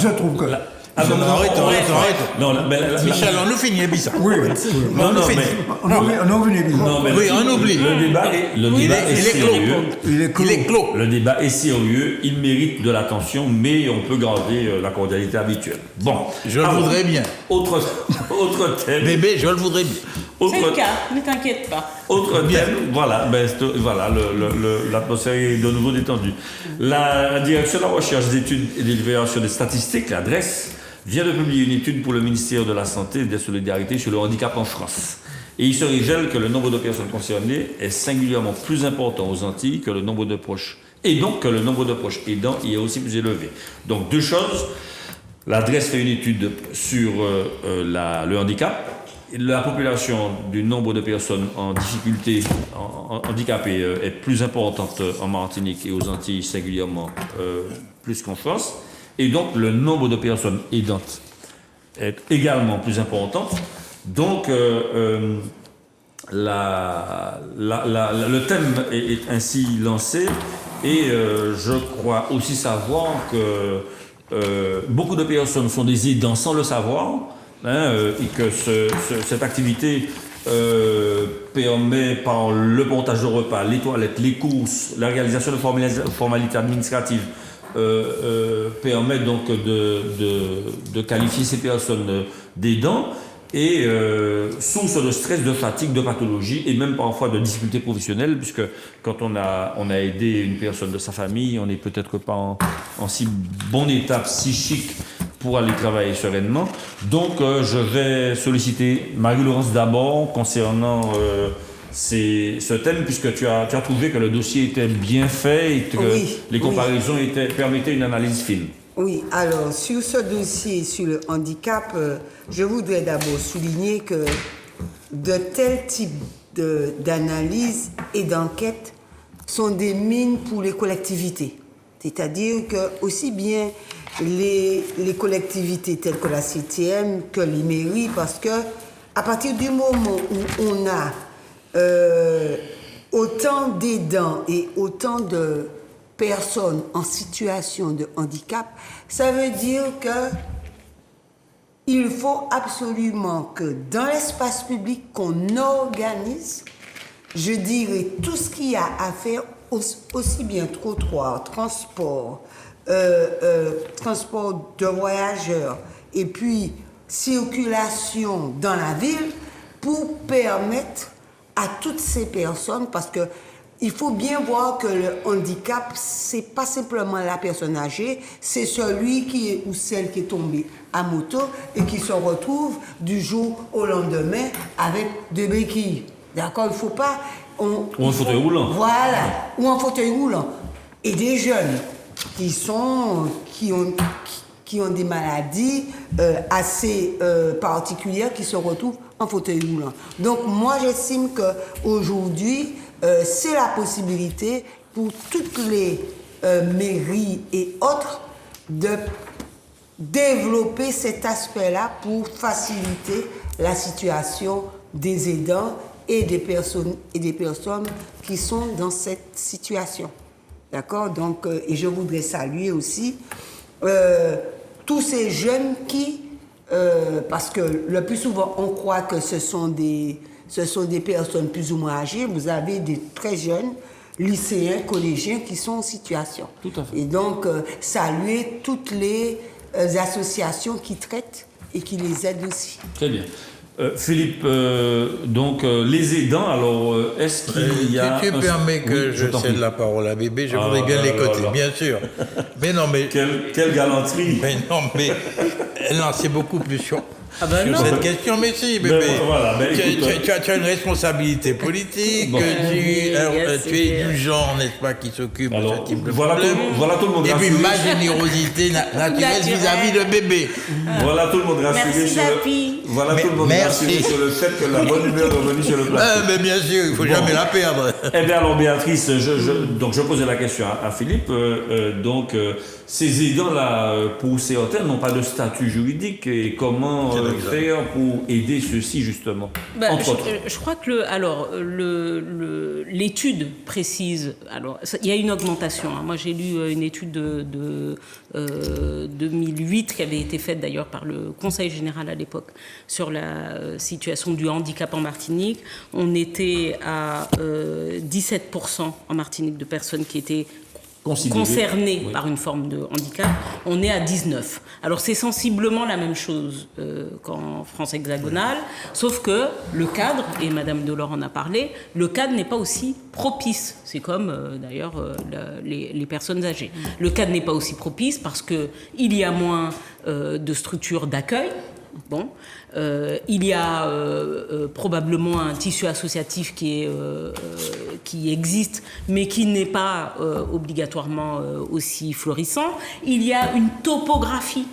Je trouve que- Ah, non, non, Arrête. non, Michel, on nous finit, Bissa. Oui, Non, non, finit. mais- on en venait bien. non, mais Oui, on oublie. Le débat est il est clos. sérieux. Il est clos. Le débat est sérieux, il mérite de l'attention, mais on peut garder la cordialité habituelle. Bon, Je le alors, voudrais bien. Autre thème. Bébé, je le voudrais bien. C'est le Autre, cas, ne t'inquiète pas. autre thème, voilà, l'atmosphère est de nouveau détendue. La direction de la recherche, des études et de l'évaluation des statistiques, l'adresse, vient de publier une étude pour le ministère de la Santé et des Solidarités sur le handicap en France. Et il se révèle que le nombre de personnes concernées est singulièrement plus important aux Antilles que le nombre de proches. Et donc que le nombre de proches aidants y est aussi plus élevé. Donc deux choses. L'adresse fait une étude sur le handicap. La population du nombre de personnes en difficulté, handicapées, est plus importante en Martinique et aux Antilles singulièrement plus qu'en France. Et donc le nombre de personnes aidantes est également plus important. Donc le thème est ainsi lancé et je crois aussi savoir que beaucoup de personnes sont des aidants sans le savoir, et que cette activité permet par le montage de repas, les toilettes, les courses, la réalisation de formalités administratives, permet donc de qualifier ces personnes d'aidants et source de stress, de fatigue, de pathologie et même parfois de difficultés professionnelles, puisque quand on a aidé une personne de sa famille, on n'est peut-être pas en si bon état psychique pour aller travailler sereinement. Donc je vais solliciter Marie-Laurence d'abord concernant ce thème, puisque tu as trouvé que le dossier était bien fait et que Oui, les comparaisons permettaient une analyse fine. Oui, alors sur ce dossier, sur le handicap, je voudrais d'abord souligner que de tels types d'analyses et d'enquêtes sont des mines pour les collectivités. C'est-à-dire que aussi bien les collectivités telles que la CTM, que les mairies, parce que à partir du moment où on a autant d'aidants et autant de personnes en situation de handicap, ça veut dire que il faut absolument que dans l'espace public qu'on organise, je dirais, tout ce qu'il y a à faire, aussi bien trottoir, transport, transport de voyageurs et puis circulation dans la ville pour permettre à toutes ces personnes, parce que il faut bien voir que le handicap, c'est pas simplement la personne âgée, c'est celui qui est ou celle qui est tombée à moto et qui se retrouve du jour au lendemain avec des béquilles. D'accord? Il faut pas... Ou en fauteuil roulant. Voilà, ou en fauteuil roulant. Et des jeunes qui ont des maladies assez particulières qui se retrouvent en fauteuil roulant. Donc moi j'estime qu'aujourd'hui, c'est la possibilité pour toutes les mairies et autres de développer cet aspect-là pour faciliter la situation des aidants et des personnes qui sont dans cette situation. D'accord? Donc, et je voudrais saluer aussi tous ces jeunes qui, parce que le plus souvent on croit que ce sont des personnes plus ou moins âgées, vous avez des très jeunes lycéens, collégiens qui sont en situation. Tout à fait. Et donc, saluer toutes les associations qui traitent et qui les aident aussi. Très bien. Philippe, donc les aidants, alors est-ce qu'il y a... Tu permets que Oui, je cède la parole à Bébé, je voudrais bien l'écouter, bien sûr. Mais non, mais... Quelle galanterie. Mais non, c'est beaucoup plus sur non. cette question, mais si, Bébé. Voilà, tu as une responsabilité politique, Bon. tu es du genre, n'est-ce pas, qui s'occupe de ce type de problème. Voilà tout le monde Et puis rassuré. ma générosité naturelle vis-à-vis de Bébé. Voilà tout le monde rassuré Merci, sur Zapi. voilà tout le monde Merci. rassuré sur le fait que la bonne humeur est revenue sur le plateau. Mais bien sûr, il ne faut Bon. jamais la perdre. Eh bien alors Béatrice, donc je posais la question à Philippe. Ces aidants-là, pour certains, n'ont pas de statut juridique. Et comment faire pour aider ceux-ci justement, entre autres? Je crois que l'étude précise. Alors, il y a une augmentation. Hein. Moi, j'ai lu une étude de 2008 qui avait été faite d'ailleurs par le Conseil général à l'époque sur la situation du handicap en Martinique. On était à 17% en Martinique de personnes qui étaient concernés par une forme de handicap, on est à 19. Alors c'est sensiblement la même chose qu'en France hexagonale, sauf que le cadre, et Madame Delors en a parlé, le cadre n'est pas aussi propice. C'est comme d'ailleurs les personnes âgées. Le cadre n'est pas aussi propice parce qu'il y a moins de structures d'accueil. Bon, il y a probablement un tissu associatif qui existe, mais qui n'est pas obligatoirement aussi florissant. Il y a une topographie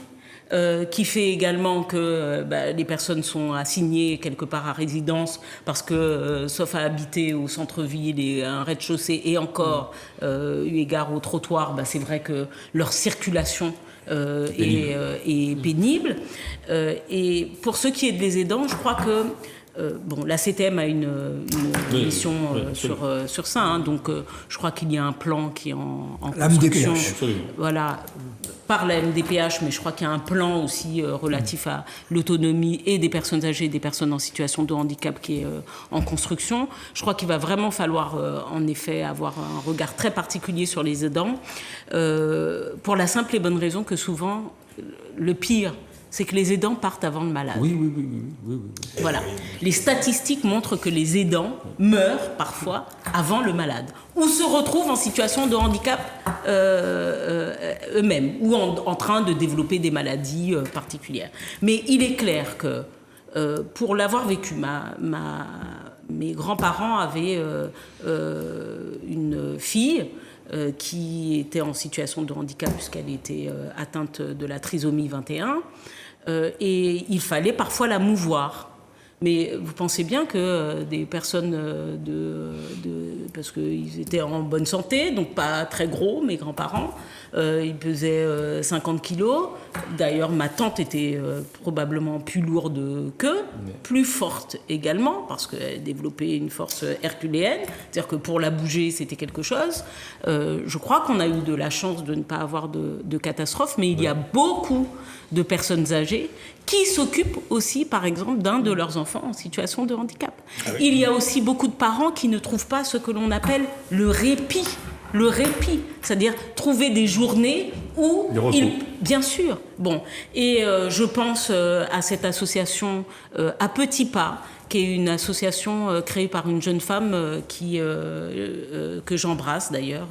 qui fait également que les personnes sont assignées quelque part à résidence parce que, sauf à habiter au centre-ville et à un rez-de-chaussée, et encore, eu égard au trottoir, c'est vrai que leur circulation est pénible. Et pour ce qui est des aidants, je crois que la CTM a une mission sur ça, hein, donc je crois qu'il y a un plan qui est en construction. Voilà, par la MDPH, mais je crois qu'il y a un plan aussi relatif à l'autonomie et des personnes âgées et des personnes en situation de handicap qui est en construction. Je crois qu'il va vraiment falloir en effet avoir un regard très particulier sur les aidants, pour la simple et bonne raison que souvent, le pire, c'est que les aidants partent avant le malade. Oui. Voilà. Les statistiques montrent que les aidants meurent parfois avant le malade, ou se retrouvent en situation de handicap eux-mêmes, ou en train de développer des maladies particulières. Mais il est clair que, pour l'avoir vécu, mes grands-parents avaient une fille qui était en situation de handicap puisqu'elle était atteinte de la trisomie 21, et il fallait parfois la mouvoir. Mais vous pensez bien que des personnes parce qu'ils étaient en bonne santé, donc pas très gros, mes grands-parents, ils pesaient 50 kilos. D'ailleurs, ma tante était probablement plus lourde qu'eux, plus forte également, parce qu'elle développait une force herculéenne. C'est-à-dire que pour la bouger, c'était quelque chose. Je crois qu'on a eu de la chance de ne pas avoir de catastrophe, mais il y a beaucoup de personnes âgées qui s'occupent aussi, par exemple, d'un de leurs enfants en situation de handicap. Ah oui. Il y a aussi beaucoup de parents qui ne trouvent pas ce que l'on appelle le répit, c'est-à-dire trouver des journées où Des recours. bien sûr. Bon, et je pense à cette association à petits pas, qui est une association créée par une jeune femme que j'embrasse d'ailleurs,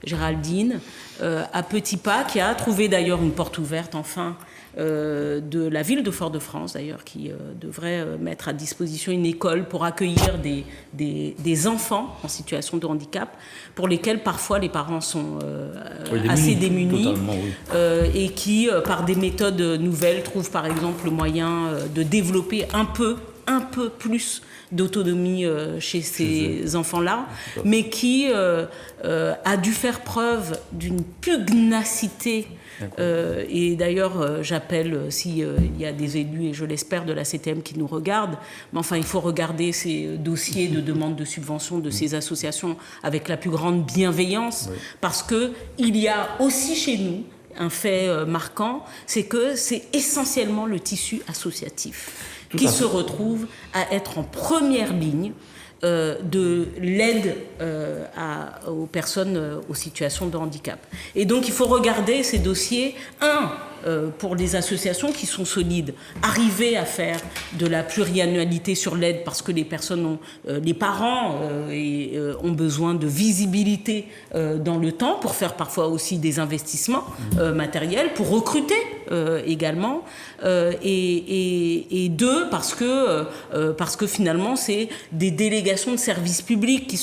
Géraldine, à petits pas, qui a trouvé d'ailleurs une porte ouverte enfin de la ville de Fort-de-France d'ailleurs, qui devrait mettre à disposition une école pour accueillir des enfants en situation de handicap, pour lesquels parfois les parents sont assez démunis, totalement, oui. et qui, par des méthodes nouvelles, trouvent par exemple le moyen de développer un peu plus d'autonomie chez ces enfants-là, mais qui a dû faire preuve d'une pugnacité. Et d'ailleurs, j'appelle, s'il y a des élus, et je l'espère, de la CTM qui nous regardent, mais enfin, il faut regarder ces dossiers de demande de subvention de ces associations avec la plus grande bienveillance, parce qu'il y a aussi chez nous un fait marquant, c'est que c'est essentiellement le tissu associatif qui se retrouve à être en première ligne de l'aide aux personnes aux situations de handicap. Et donc il faut regarder ces dossiers, pour les associations qui sont solides, arriver à faire de la pluriannualité sur l'aide parce que les personnes les parents ont besoin de visibilité dans le temps pour faire parfois aussi des investissements matériels, pour recruter également, et deux, parce que finalement c'est des délégations de services publics qui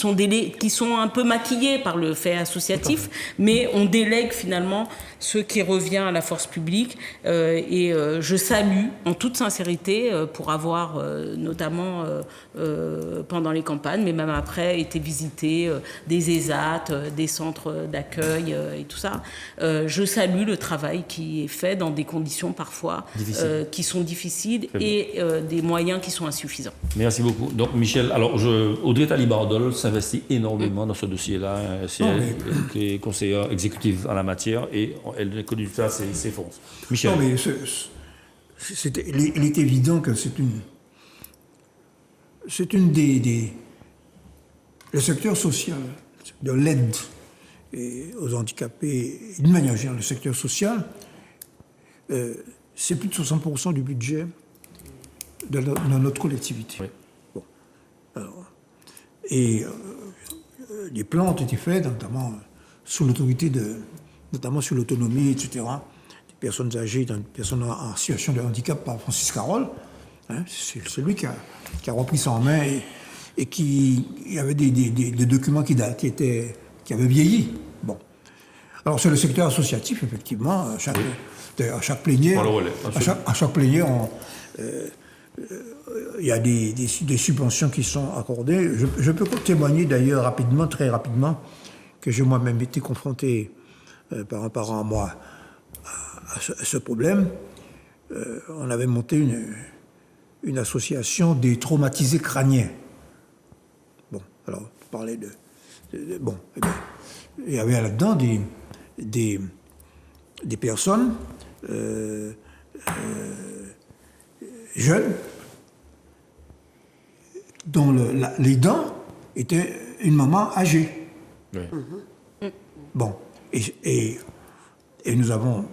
sont un peu maquillées par le fait associatif, mais on délègue finalement ce qui revient à la force publique. Et je salue en toute sincérité, pour avoir notamment pendant les campagnes, mais même après, été visiter des ESAT, des centres d'accueil et tout ça. Je salue le travail qui est fait dans des conditions parfois qui sont difficiles et des moyens qui sont insuffisants. Merci beaucoup. Donc Michel, alors Audrey Talibardol s'investit énormément dans ce dossiil-là. C'est elle qui est conseillère exécutive en la matière et elle connu ça ses forces. Michel. Non, mais il est évident que c'est une des le secteur social de l'aide aux handicapés, d'une manière générale, le secteur social, c'est plus de 60% du budget de notre collectivité. Oui. Bon. Alors, les plans ont été faits, notamment sous l'autorité notamment sur l'autonomie, etc., des personnes âgées, des personnes en situation de handicap par Francis Carole. Hein, c'est lui qui a repris ça en main et qui il y avait des documents qui avaient vieilli. Bon. Alors sur le secteur associatif, effectivement, à chaque plénière, il y a des subventions qui sont accordées. Je peux témoigner d'ailleurs rapidement, très rapidement, que j'ai moi-même été confronté par un parent à moi à ce problème. On avait monté une association des traumatisés crâniens. Bon, alors, on parlait bon, eh bien, il y avait là-dedans des personnes jeunes dont les dents étaient une maman âgée. Oui. Bon, et nous avons,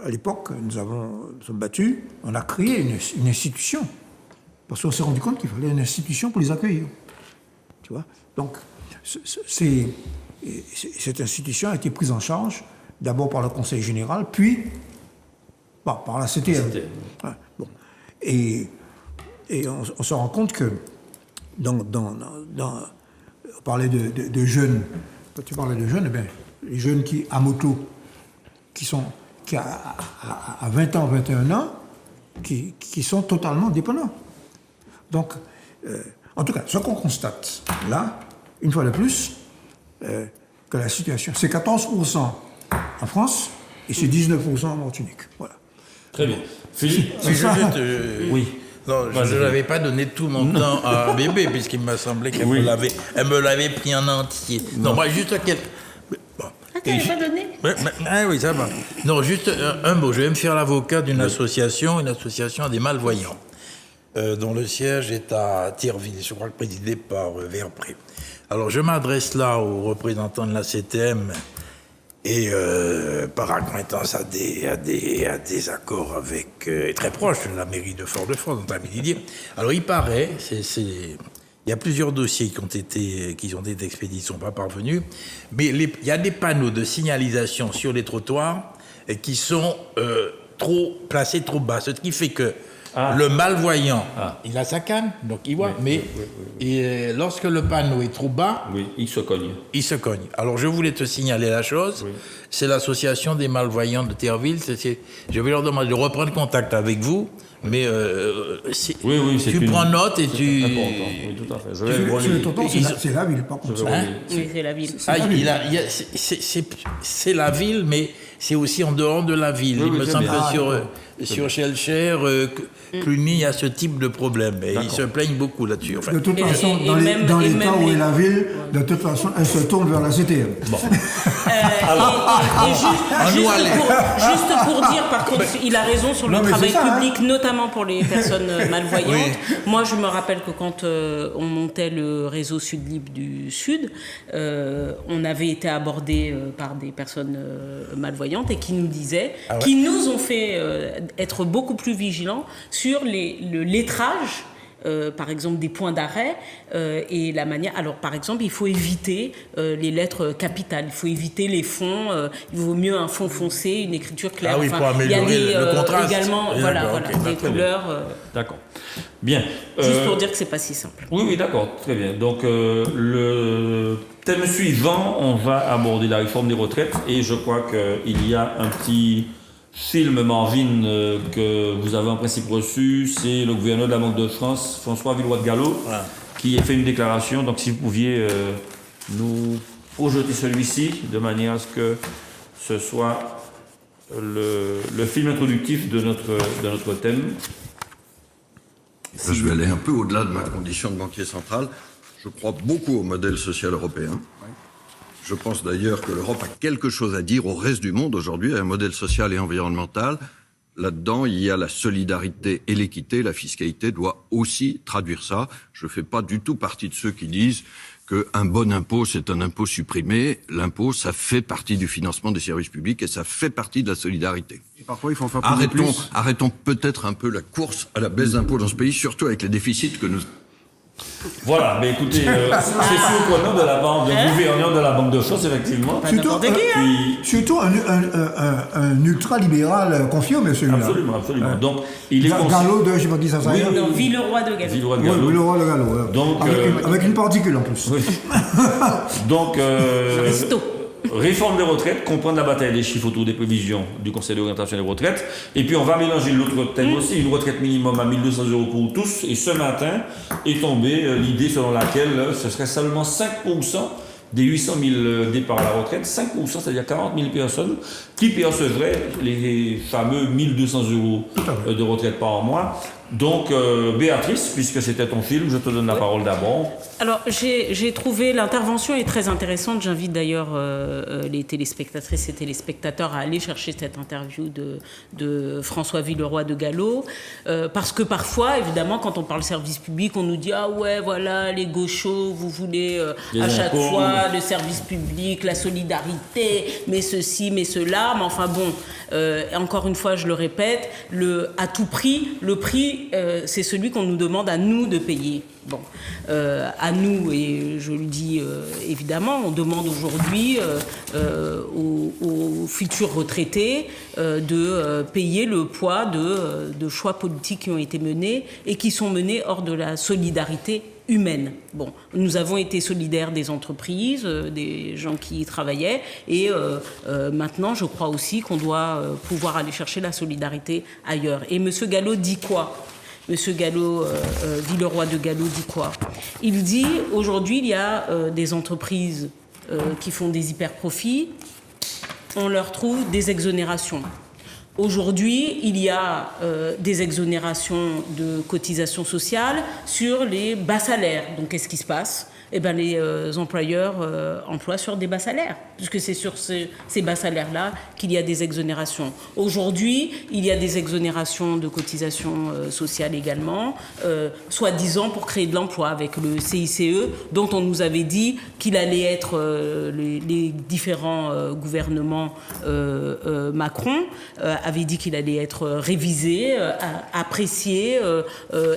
à l'époque, nous sommes battus, on a créé une institution, parce qu'on s'est rendu compte qu'il fallait une institution pour les accueillir. Tu vois? Donc, cette institution a été prise en charge, d'abord par le Conseil général, puis par la CTM. Ouais, bon. Et on se rend compte que, on parlait de jeunes. Quand tu parlais de jeunes, eh bien, les jeunes à moto, qui à 20 ans, 21 ans, qui sont totalement dépendants. Donc, en tout cas, ce qu'on constate là, une fois de plus, que la situation, c'est 14% en France et c'est 19% en Martinique. Voilà. Très bien. Philippe, oui. Non, je ne l'avais pas donné tout mon temps à Bébé, puisqu'il m'a semblé qu'elle me l'avait pris en entier. Non, moi, juste quelques... Bon. Ah, tu n'avais pas donné? Ah oui, ça va. Non, juste un mot. Je vais me faire l'avocat d'une association, une association des malvoyants, dont le siège est à Thierville, je crois que présidé par Verpré. Alors, je m'adresse là aux représentants de la CTM Et par accointance à des accords avec très proches de la mairie de Fort-de-France, notamment Didier. Alors il paraît, il y a plusieurs dossiers qui ont été expédiés, qui ne sont pas parvenus, mais il y a des panneaux de signalisation sur les trottoirs qui sont placés trop bas, ce qui fait que le malvoyant, il a sa canne, donc il voit, et lorsque le panneau est trop bas, il se cogne. Il se cogne. Alors, je voulais te signaler la chose. Oui. C'est l'association des malvoyants de Terreville. Je vais leur demander de reprendre contact avec vous. Mais tu prends note et tu... Oui, tout à fait. C'est la ville, par contre. Oui, c'est la ville. C'est la ville, mais c'est aussi en dehors de la ville. Il me semble que sur Schellcher, Cluny, il y a ce type de problème. Et ils se plaignent beaucoup là-dessus. De toute façon, dans l'état où est la ville, de toute façon, elle se tourne vers la CTM. Bon. Juste pour dire, par contre, il a raison sur le travail public, notamment pour les personnes malvoyantes. Oui. Moi, je me rappelle que quand on montait le réseau Sud Libre du Sud, on avait été abordé par des personnes malvoyantes et qui nous disaient, qui nous ont fait être beaucoup plus vigilants sur le lettrage. Par exemple des points d'arrêt et la manière. Alors par exemple, il faut éviter les lettres capitales, il faut éviter les fonds. Il vaut mieux un fond foncé, une écriture claire. Ah oui, pour améliorer le contraste. Également, des couleurs. D'accord. Bien. Juste pour dire que c'est pas si simple. Oui, d'accord, très bien. Donc le thème suivant, on va aborder la réforme des retraites et je crois qu'il y a un petit film, Marvin, que vous avez en principe reçu, c'est le gouverneur de la Banque de France, François Villeroy de Galhau, qui a fait une déclaration. Donc si vous pouviez nous projeter celui-ci, de manière à ce que ce soit le film introductif de notre thème. Je vais aller un peu au-delà de ma condition de banquier central. Je crois beaucoup au modèle social européen. Je pense d'ailleurs que l'Europe a quelque chose à dire au reste du monde aujourd'hui, un modèle social et environnemental. Là-dedans, il y a la solidarité et l'équité. La fiscalité doit aussi traduire ça. Je ne fais pas du tout partie de ceux qui disent qu'un bon impôt, c'est un impôt supprimé. L'impôt, ça fait partie du financement des services publics et ça fait partie de la solidarité. Et parfois, il faut en faire plus. Arrêtons peut-être un peu la course à la baisse d'impôts dans ce pays, surtout avec les déficits que nous... Voilà, mais écoutez, c'est surprenant de la banque, de gouverneur de la Banque de France, effectivement. Surtout un ultra-libéral confiant, mais celui-là. Absolument. Donc, il est Galhau de, je sais pas qui ça s'appelle. Oui, non, Villeroy de Galhau. Oui, Villeroy de Galhau. Donc, avec une particule en plus. Oui. Donc, réforme des retraites, comprendre la bataille des chiffres autour des prévisions du Conseil d'orientation des retraites. Et puis on va mélanger l'autre thème aussi, une retraite minimum à 1 200 € pour tous. Et ce matin est tombée l'idée selon laquelle ce serait seulement 5% des 800 000 départs à la retraite, 5%, c'est-à-dire 40 000 personnes qui percevraient les fameux 1 200 € de retraite par mois. Donc, Béatrice, puisque c'était ton film, je te donne la parole d'abord. Alors, j'ai trouvé l'intervention est très intéressante. J'invite d'ailleurs les téléspectatrices et téléspectateurs à aller chercher cette interview de François Villeroy de Galhau. Parce que parfois, évidemment, quand on parle service public, on nous dit « Ah ouais, voilà, les gauchos, vous voulez à chaque fois le service public, la solidarité, mais ceci, mais cela. » Mais enfin bon, encore une fois, je le répète, à tout prix, le prix, c'est celui qu'on nous demande à nous de payer. Bon, à nous, et je le dis évidemment, on demande aujourd'hui aux futurs retraités de payer le poids de choix politiques qui ont été menés et qui sont menés hors de la solidarité humaine. Bon, nous avons été solidaires des entreprises, des gens qui y travaillaient, et maintenant, je crois aussi qu'on doit pouvoir aller chercher la solidarité ailleurs. Et M. Galhau dit quoi ? Monsieur Galhau, Villeroy de Galhau dit quoi ? Il dit, aujourd'hui, il y a des entreprises qui font des hyper-profits, on leur trouve des exonérations. Aujourd'hui, il y a des exonérations de cotisations sociales sur les bas salaires. Donc, qu'est-ce qui se passe ? Eh ben, les employeurs emploient sur des bas salaires, puisque c'est sur ces bas salaires-là qu'il y a des exonérations. Aujourd'hui, il y a des exonérations de cotisations sociales également, soi-disant pour créer de l'emploi avec le CICE, dont on nous avait dit qu'il allait être les différents gouvernements Macron avaient dit qu'il allait être révisé, apprécié,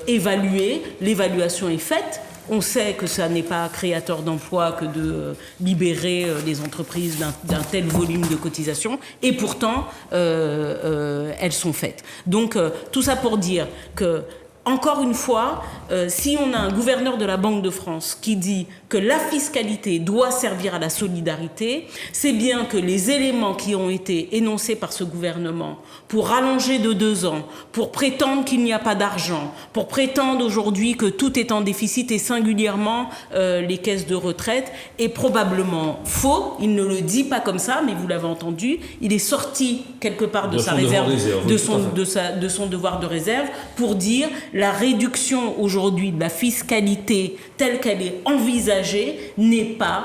évalué. L'évaluation est faite. On sait que ça n'est pas créateur d'emplois que de libérer les entreprises d'un tel volume de cotisations, et pourtant, elles sont faites. Donc, tout ça pour dire que, encore une fois, si on a un gouverneur de la Banque de France qui dit que la fiscalité doit servir à la solidarité, c'est bien que les éléments qui ont été énoncés par ce gouvernement pour rallonger de 2 ans, pour prétendre qu'il n'y a pas d'argent, pour prétendre aujourd'hui que tout est en déficit et singulièrement les caisses de retraite, est probablement faux. Il ne le dit pas comme ça, mais vous l'avez entendu, il est sorti quelque part de sa réserve, de son devoir de réserve, pour dire la réduction aujourd'hui de la fiscalité telle qu'elle est envisagée n'est pas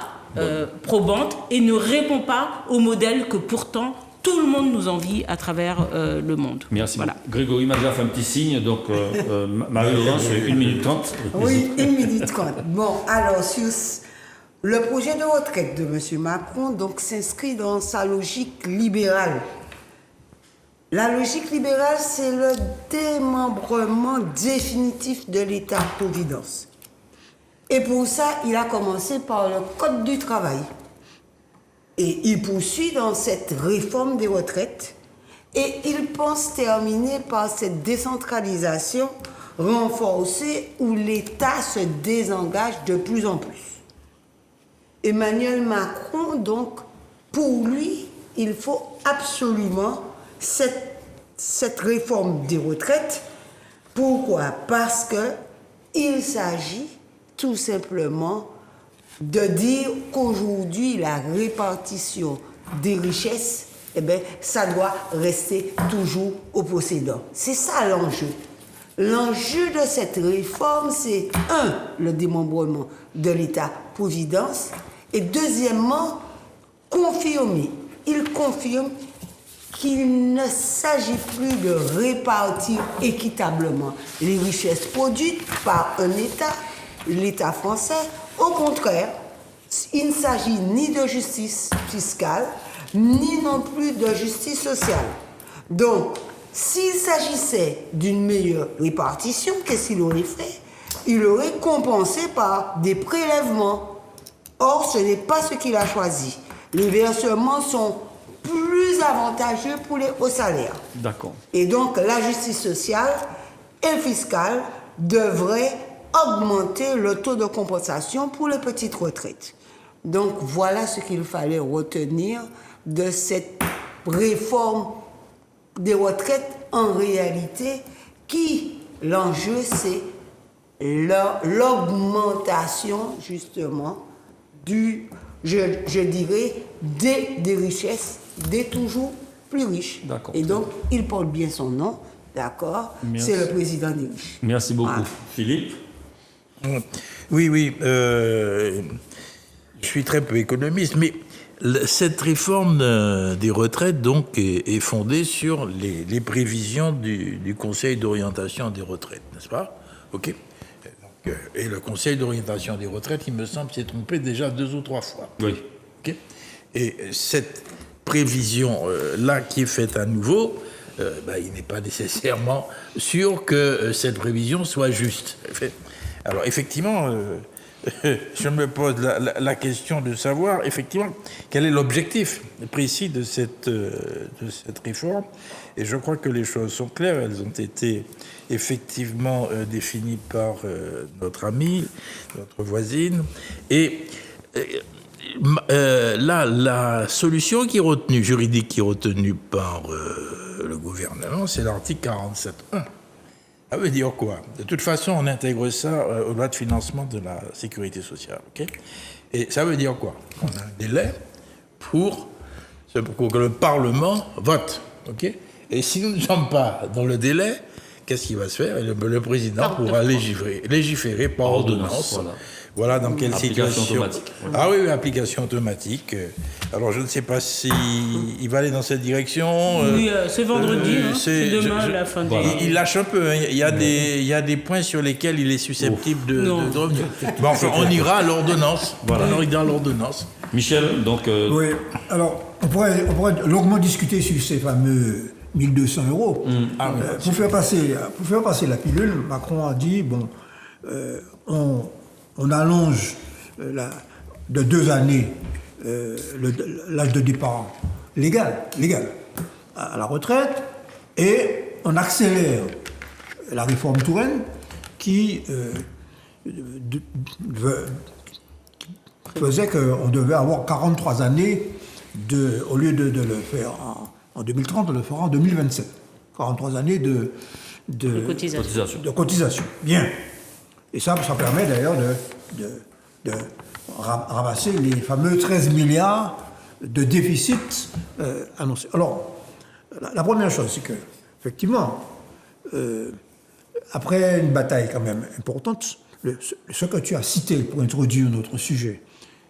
probante et ne répond pas au modèle que pourtant tout le monde nous envie à travers le monde. Merci. Voilà. Grégory m'a déjà fait un petit signe, donc Marie-Laurence, 1 minute 30. Oui, 1 minute 30. Bon, alors, sur le projet de retraite de M. Macron donc, s'inscrit dans sa logique libérale. La logique libérale, c'est le démembrement définitif de l'État-providence. Et pour ça, il a commencé par le Code du travail. Et il poursuit dans cette réforme des retraites et il pense terminer par cette décentralisation renforcée où l'État se désengage de plus en plus. Emmanuel Macron, donc, pour lui, il faut absolument cette réforme des retraites. Pourquoi ? Parce qu'il s'agit tout simplement de dire qu'aujourd'hui, la répartition des richesses, eh bien, ça doit rester toujours au possédant. C'est ça l'enjeu. L'enjeu de cette réforme, c'est, 1, le démembrement de l'État-providence, et deuxièmement, il confirme qu'il ne s'agit plus de répartir équitablement les richesses produites par un État, l'État français. Au contraire, il ne s'agit ni de justice fiscale, ni non plus de justice sociale. Donc, s'il s'agissait d'une meilleure répartition, qu'est-ce qu'il aurait fait ? Il aurait compensé par des prélèvements. Or, ce n'est pas ce qu'il a choisi. Les versements sont plus avantageux pour les hauts salaires. D'accord. Et donc, la justice sociale et fiscale devraient augmenter le taux de compensation pour les petites retraites. Donc, voilà ce qu'il fallait retenir de cette réforme des retraites en réalité, qui, l'enjeu, c'est l'augmentation, justement, je dirais, des richesses, des toujours plus riches. D'accord. Et donc, il porte bien son nom, d'accord ? C'est le président des riches. Merci beaucoup. Voilà. Philippe ? Oui, je suis très peu économiste, mais cette réforme des retraites donc est fondée sur les prévisions du Conseil d'orientation des retraites, n'est-ce pas ? Ok. Et le Conseil d'orientation des retraites, il me semble, s'est trompé déjà 2 ou 3 fois. Oui. Okay. Et cette prévision-là qui est faite à nouveau, il n'est pas nécessairement sûr que cette prévision soit juste. Alors effectivement, je me pose la question de savoir effectivement quel est l'objectif précis de cette réforme. Et je crois que les choses sont claires. Elles ont été effectivement définies par notre amie, notre voisine. Et là, la solution juridique qui est retenue par le gouvernement, c'est l'article 47.1. Ça veut dire quoi ? De toute façon, on intègre ça aux lois de financement de la sécurité sociale. Okay ? Et ça veut dire quoi ? On a un délai pour que le Parlement vote. Okay ? Et si nous ne sommes pas dans le délai, qu'est-ce qui va se faire? Le président pourra légiférer par ordonnance. Voilà dans quelle Application situation. automatique. Ah oui, application automatique. Alors je ne sais pas si il va aller dans cette direction. Oui, c'est vendredi, c'est demain la fin du mois. Il lâche un peu. Il y a des points sur lesquels il est susceptible de revenir. Bon, enfin, on ira à l'ordonnance. Voilà. On ira à l'ordonnance. Michel, donc... Oui, alors on pourrait longuement discuter sur ces fameux 1200 €. Pour faire passer la pilule, Macron a dit, bon, on allonge de 2 années l'âge de départ légal à la retraite et on accélère la réforme Touraine qui faisait qu'on devait avoir 43 années au lieu de le faire en 2030, on le fera en 2027. 43 années de cotisation. Bien. Et ça permet d'ailleurs de ramasser les fameux 13 milliards de déficit annoncés. Alors, la première chose, c'est que, effectivement, après une bataille quand même importante, ce que tu as cité pour introduire notre sujet,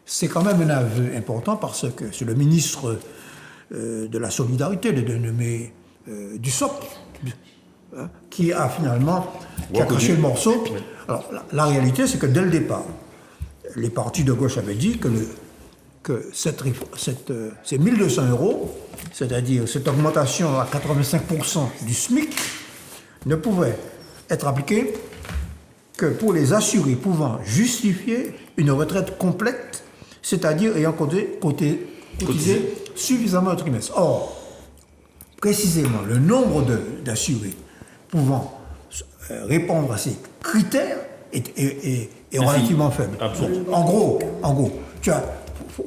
c'est quand même un aveu important parce que c'est le ministre de la Solidarité, le dénommé Dussopt, qui a finalement craché le morceau. Alors, la réalité, c'est que dès le départ, les partis de gauche avaient dit que ces 1200 €, c'est-à-dire cette augmentation à 85% du SMIC, ne pouvait être appliquée que pour les assurés pouvant justifier une retraite complète, c'est-à-dire ayant cotisé suffisamment au trimestre. Or, précisément, le nombre d'assurés pouvant répondre à ces critères est relativement faible. Absolument. En gros, tu as,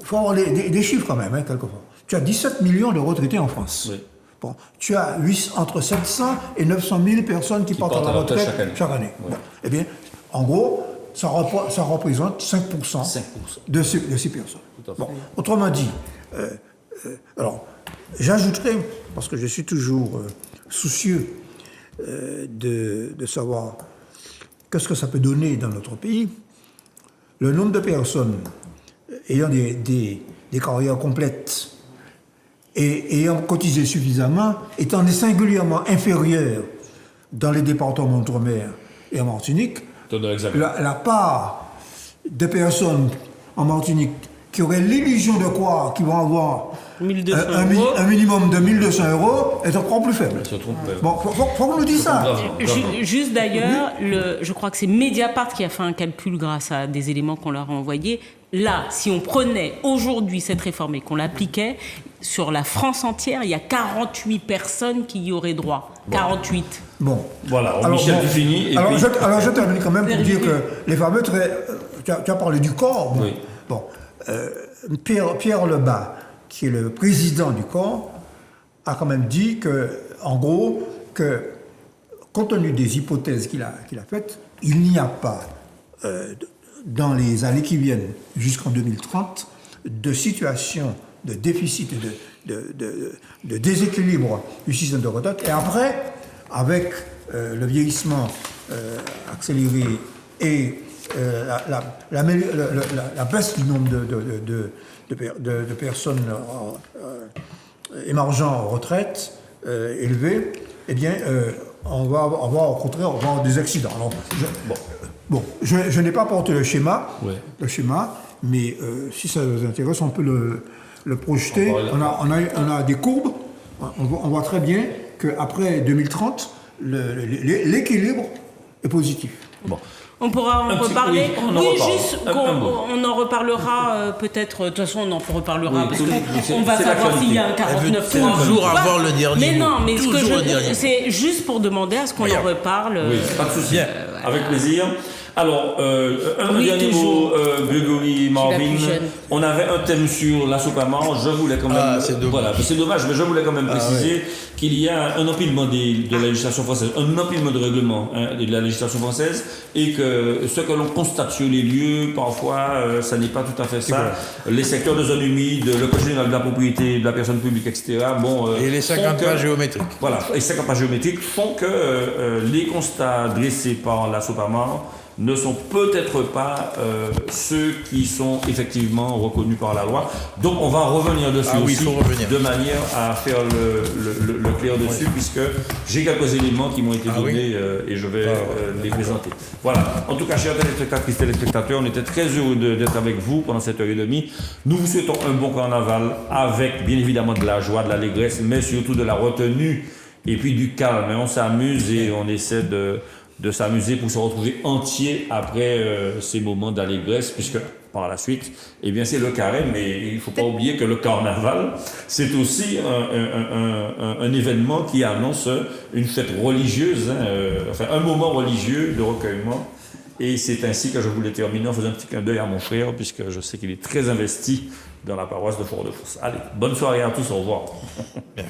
faut avoir des chiffres quand même, quelquefois. Tu as 17 millions de retraités en France. Oui. Bon, tu as entre 700 et 900 000 personnes qui partent à la retraite chaque année. Oui. Bon, eh bien, en gros, ça représente 5% de ces personnes. Bon, autrement dit, alors, j'ajouterai, parce que je suis toujours soucieux de savoir qu'est-ce que ça peut donner dans notre pays, le nombre de personnes ayant des carrières complètes et ayant cotisé suffisamment étant singulièrement inférieur dans les départements d'outre-mer et en Martinique, la part de personnes en Martinique qui auraient l'illusion de croire qu'ils vont avoir un minimum de 1200 € est encore plus faible. Bon, faut qu'on nous dise ça. Juste d'ailleurs, je crois que c'est Mediapart qui a fait un calcul grâce à des éléments qu'on leur a envoyés. Là, si on prenait aujourd'hui cette réforme et qu'on l'appliquait, sur la France entière, il y a 48 personnes qui y auraient droit. 48. Bon. Voilà, Michel, tu finis. Alors, je termine quand même pour dire que les fameux tu as parlé du corps. Bon. Oui. Bon. Pierre Lebas, qui est le président du corps, a quand même dit que, en gros, que compte tenu des hypothèses qu'il a faites, il n'y a pas, dans les années qui viennent jusqu'en 2030, de situation de déficit et de déséquilibre du système de retraite. Et après, avec le vieillissement accéléré et la baisse du nombre de personnes émergeant en retraite élevée, eh bien, on va avoir au contraire des accidents. Alors, je n'ai pas porté le schéma, mais si ça vous intéresse, on peut le projeter. On a des courbes. On voit très bien qu'après 2030, l'équilibre est positif. Bon. On pourra en reparler. On en reparlera peut-être. De toute façon, on en reparlera parce qu'on va savoir s'il y a un 49.3. Toujours avoir le dernier mot. Mais c'est juste pour demander à ce qu'on en reparle. Oui, pas de souci. Avec plaisir. Alors, un Oui, dernier mot, toujours. Grégory Marvin. plus jeune. On avait un thème sur l'assouplament. Je voulais quand même. Ah, c'est dommage. Voilà, c'est dommage, mais je voulais quand même préciser ouais. qu'il y a un empilement de la législation française, un empilement de règlements de la législation française, et que ce que l'on constate sur les lieux, parfois, ça n'est pas tout à fait ça. Les secteurs de zones humides, le code général de la propriété de la personne publique, etc. Bon, Et les 50 font pas que- géométriques. Voilà, et 50 pas géométriques font que les constats dressés par l'assouplament ne sont peut-être pas ceux qui sont effectivement reconnus par la loi. Donc on va revenir dessus Ah oui, il aussi, faut revenir. de manière à faire le clair dessus, puisque j'ai quelques éléments qui m'ont été Ah oui. donnés et je vais les présenter. Voilà. En tout cas, chers téléspectatrices, téléspectateurs, on était très heureux d'être avec vous pendant cette heure et demie. Nous vous souhaitons un bon carnaval avec bien évidemment de la joie, de l'allégresse, mais surtout de la retenue et puis du calme. On s'amuse et on essaie de s'amuser pour se retrouver entier après ces moments d'allégresse, puisque par la suite, eh bien c'est le carême, mais il ne faut pas oublier que le carnaval, c'est aussi un événement qui annonce une fête religieuse, enfin un moment religieux de recueillement. Et c'est ainsi que je voulais terminer en faisant un petit clin d'œil à mon frère, puisque je sais qu'il est très investi dans la paroisse de Fort-de-France. Allez, bonne soirée à tous, au revoir. Bien.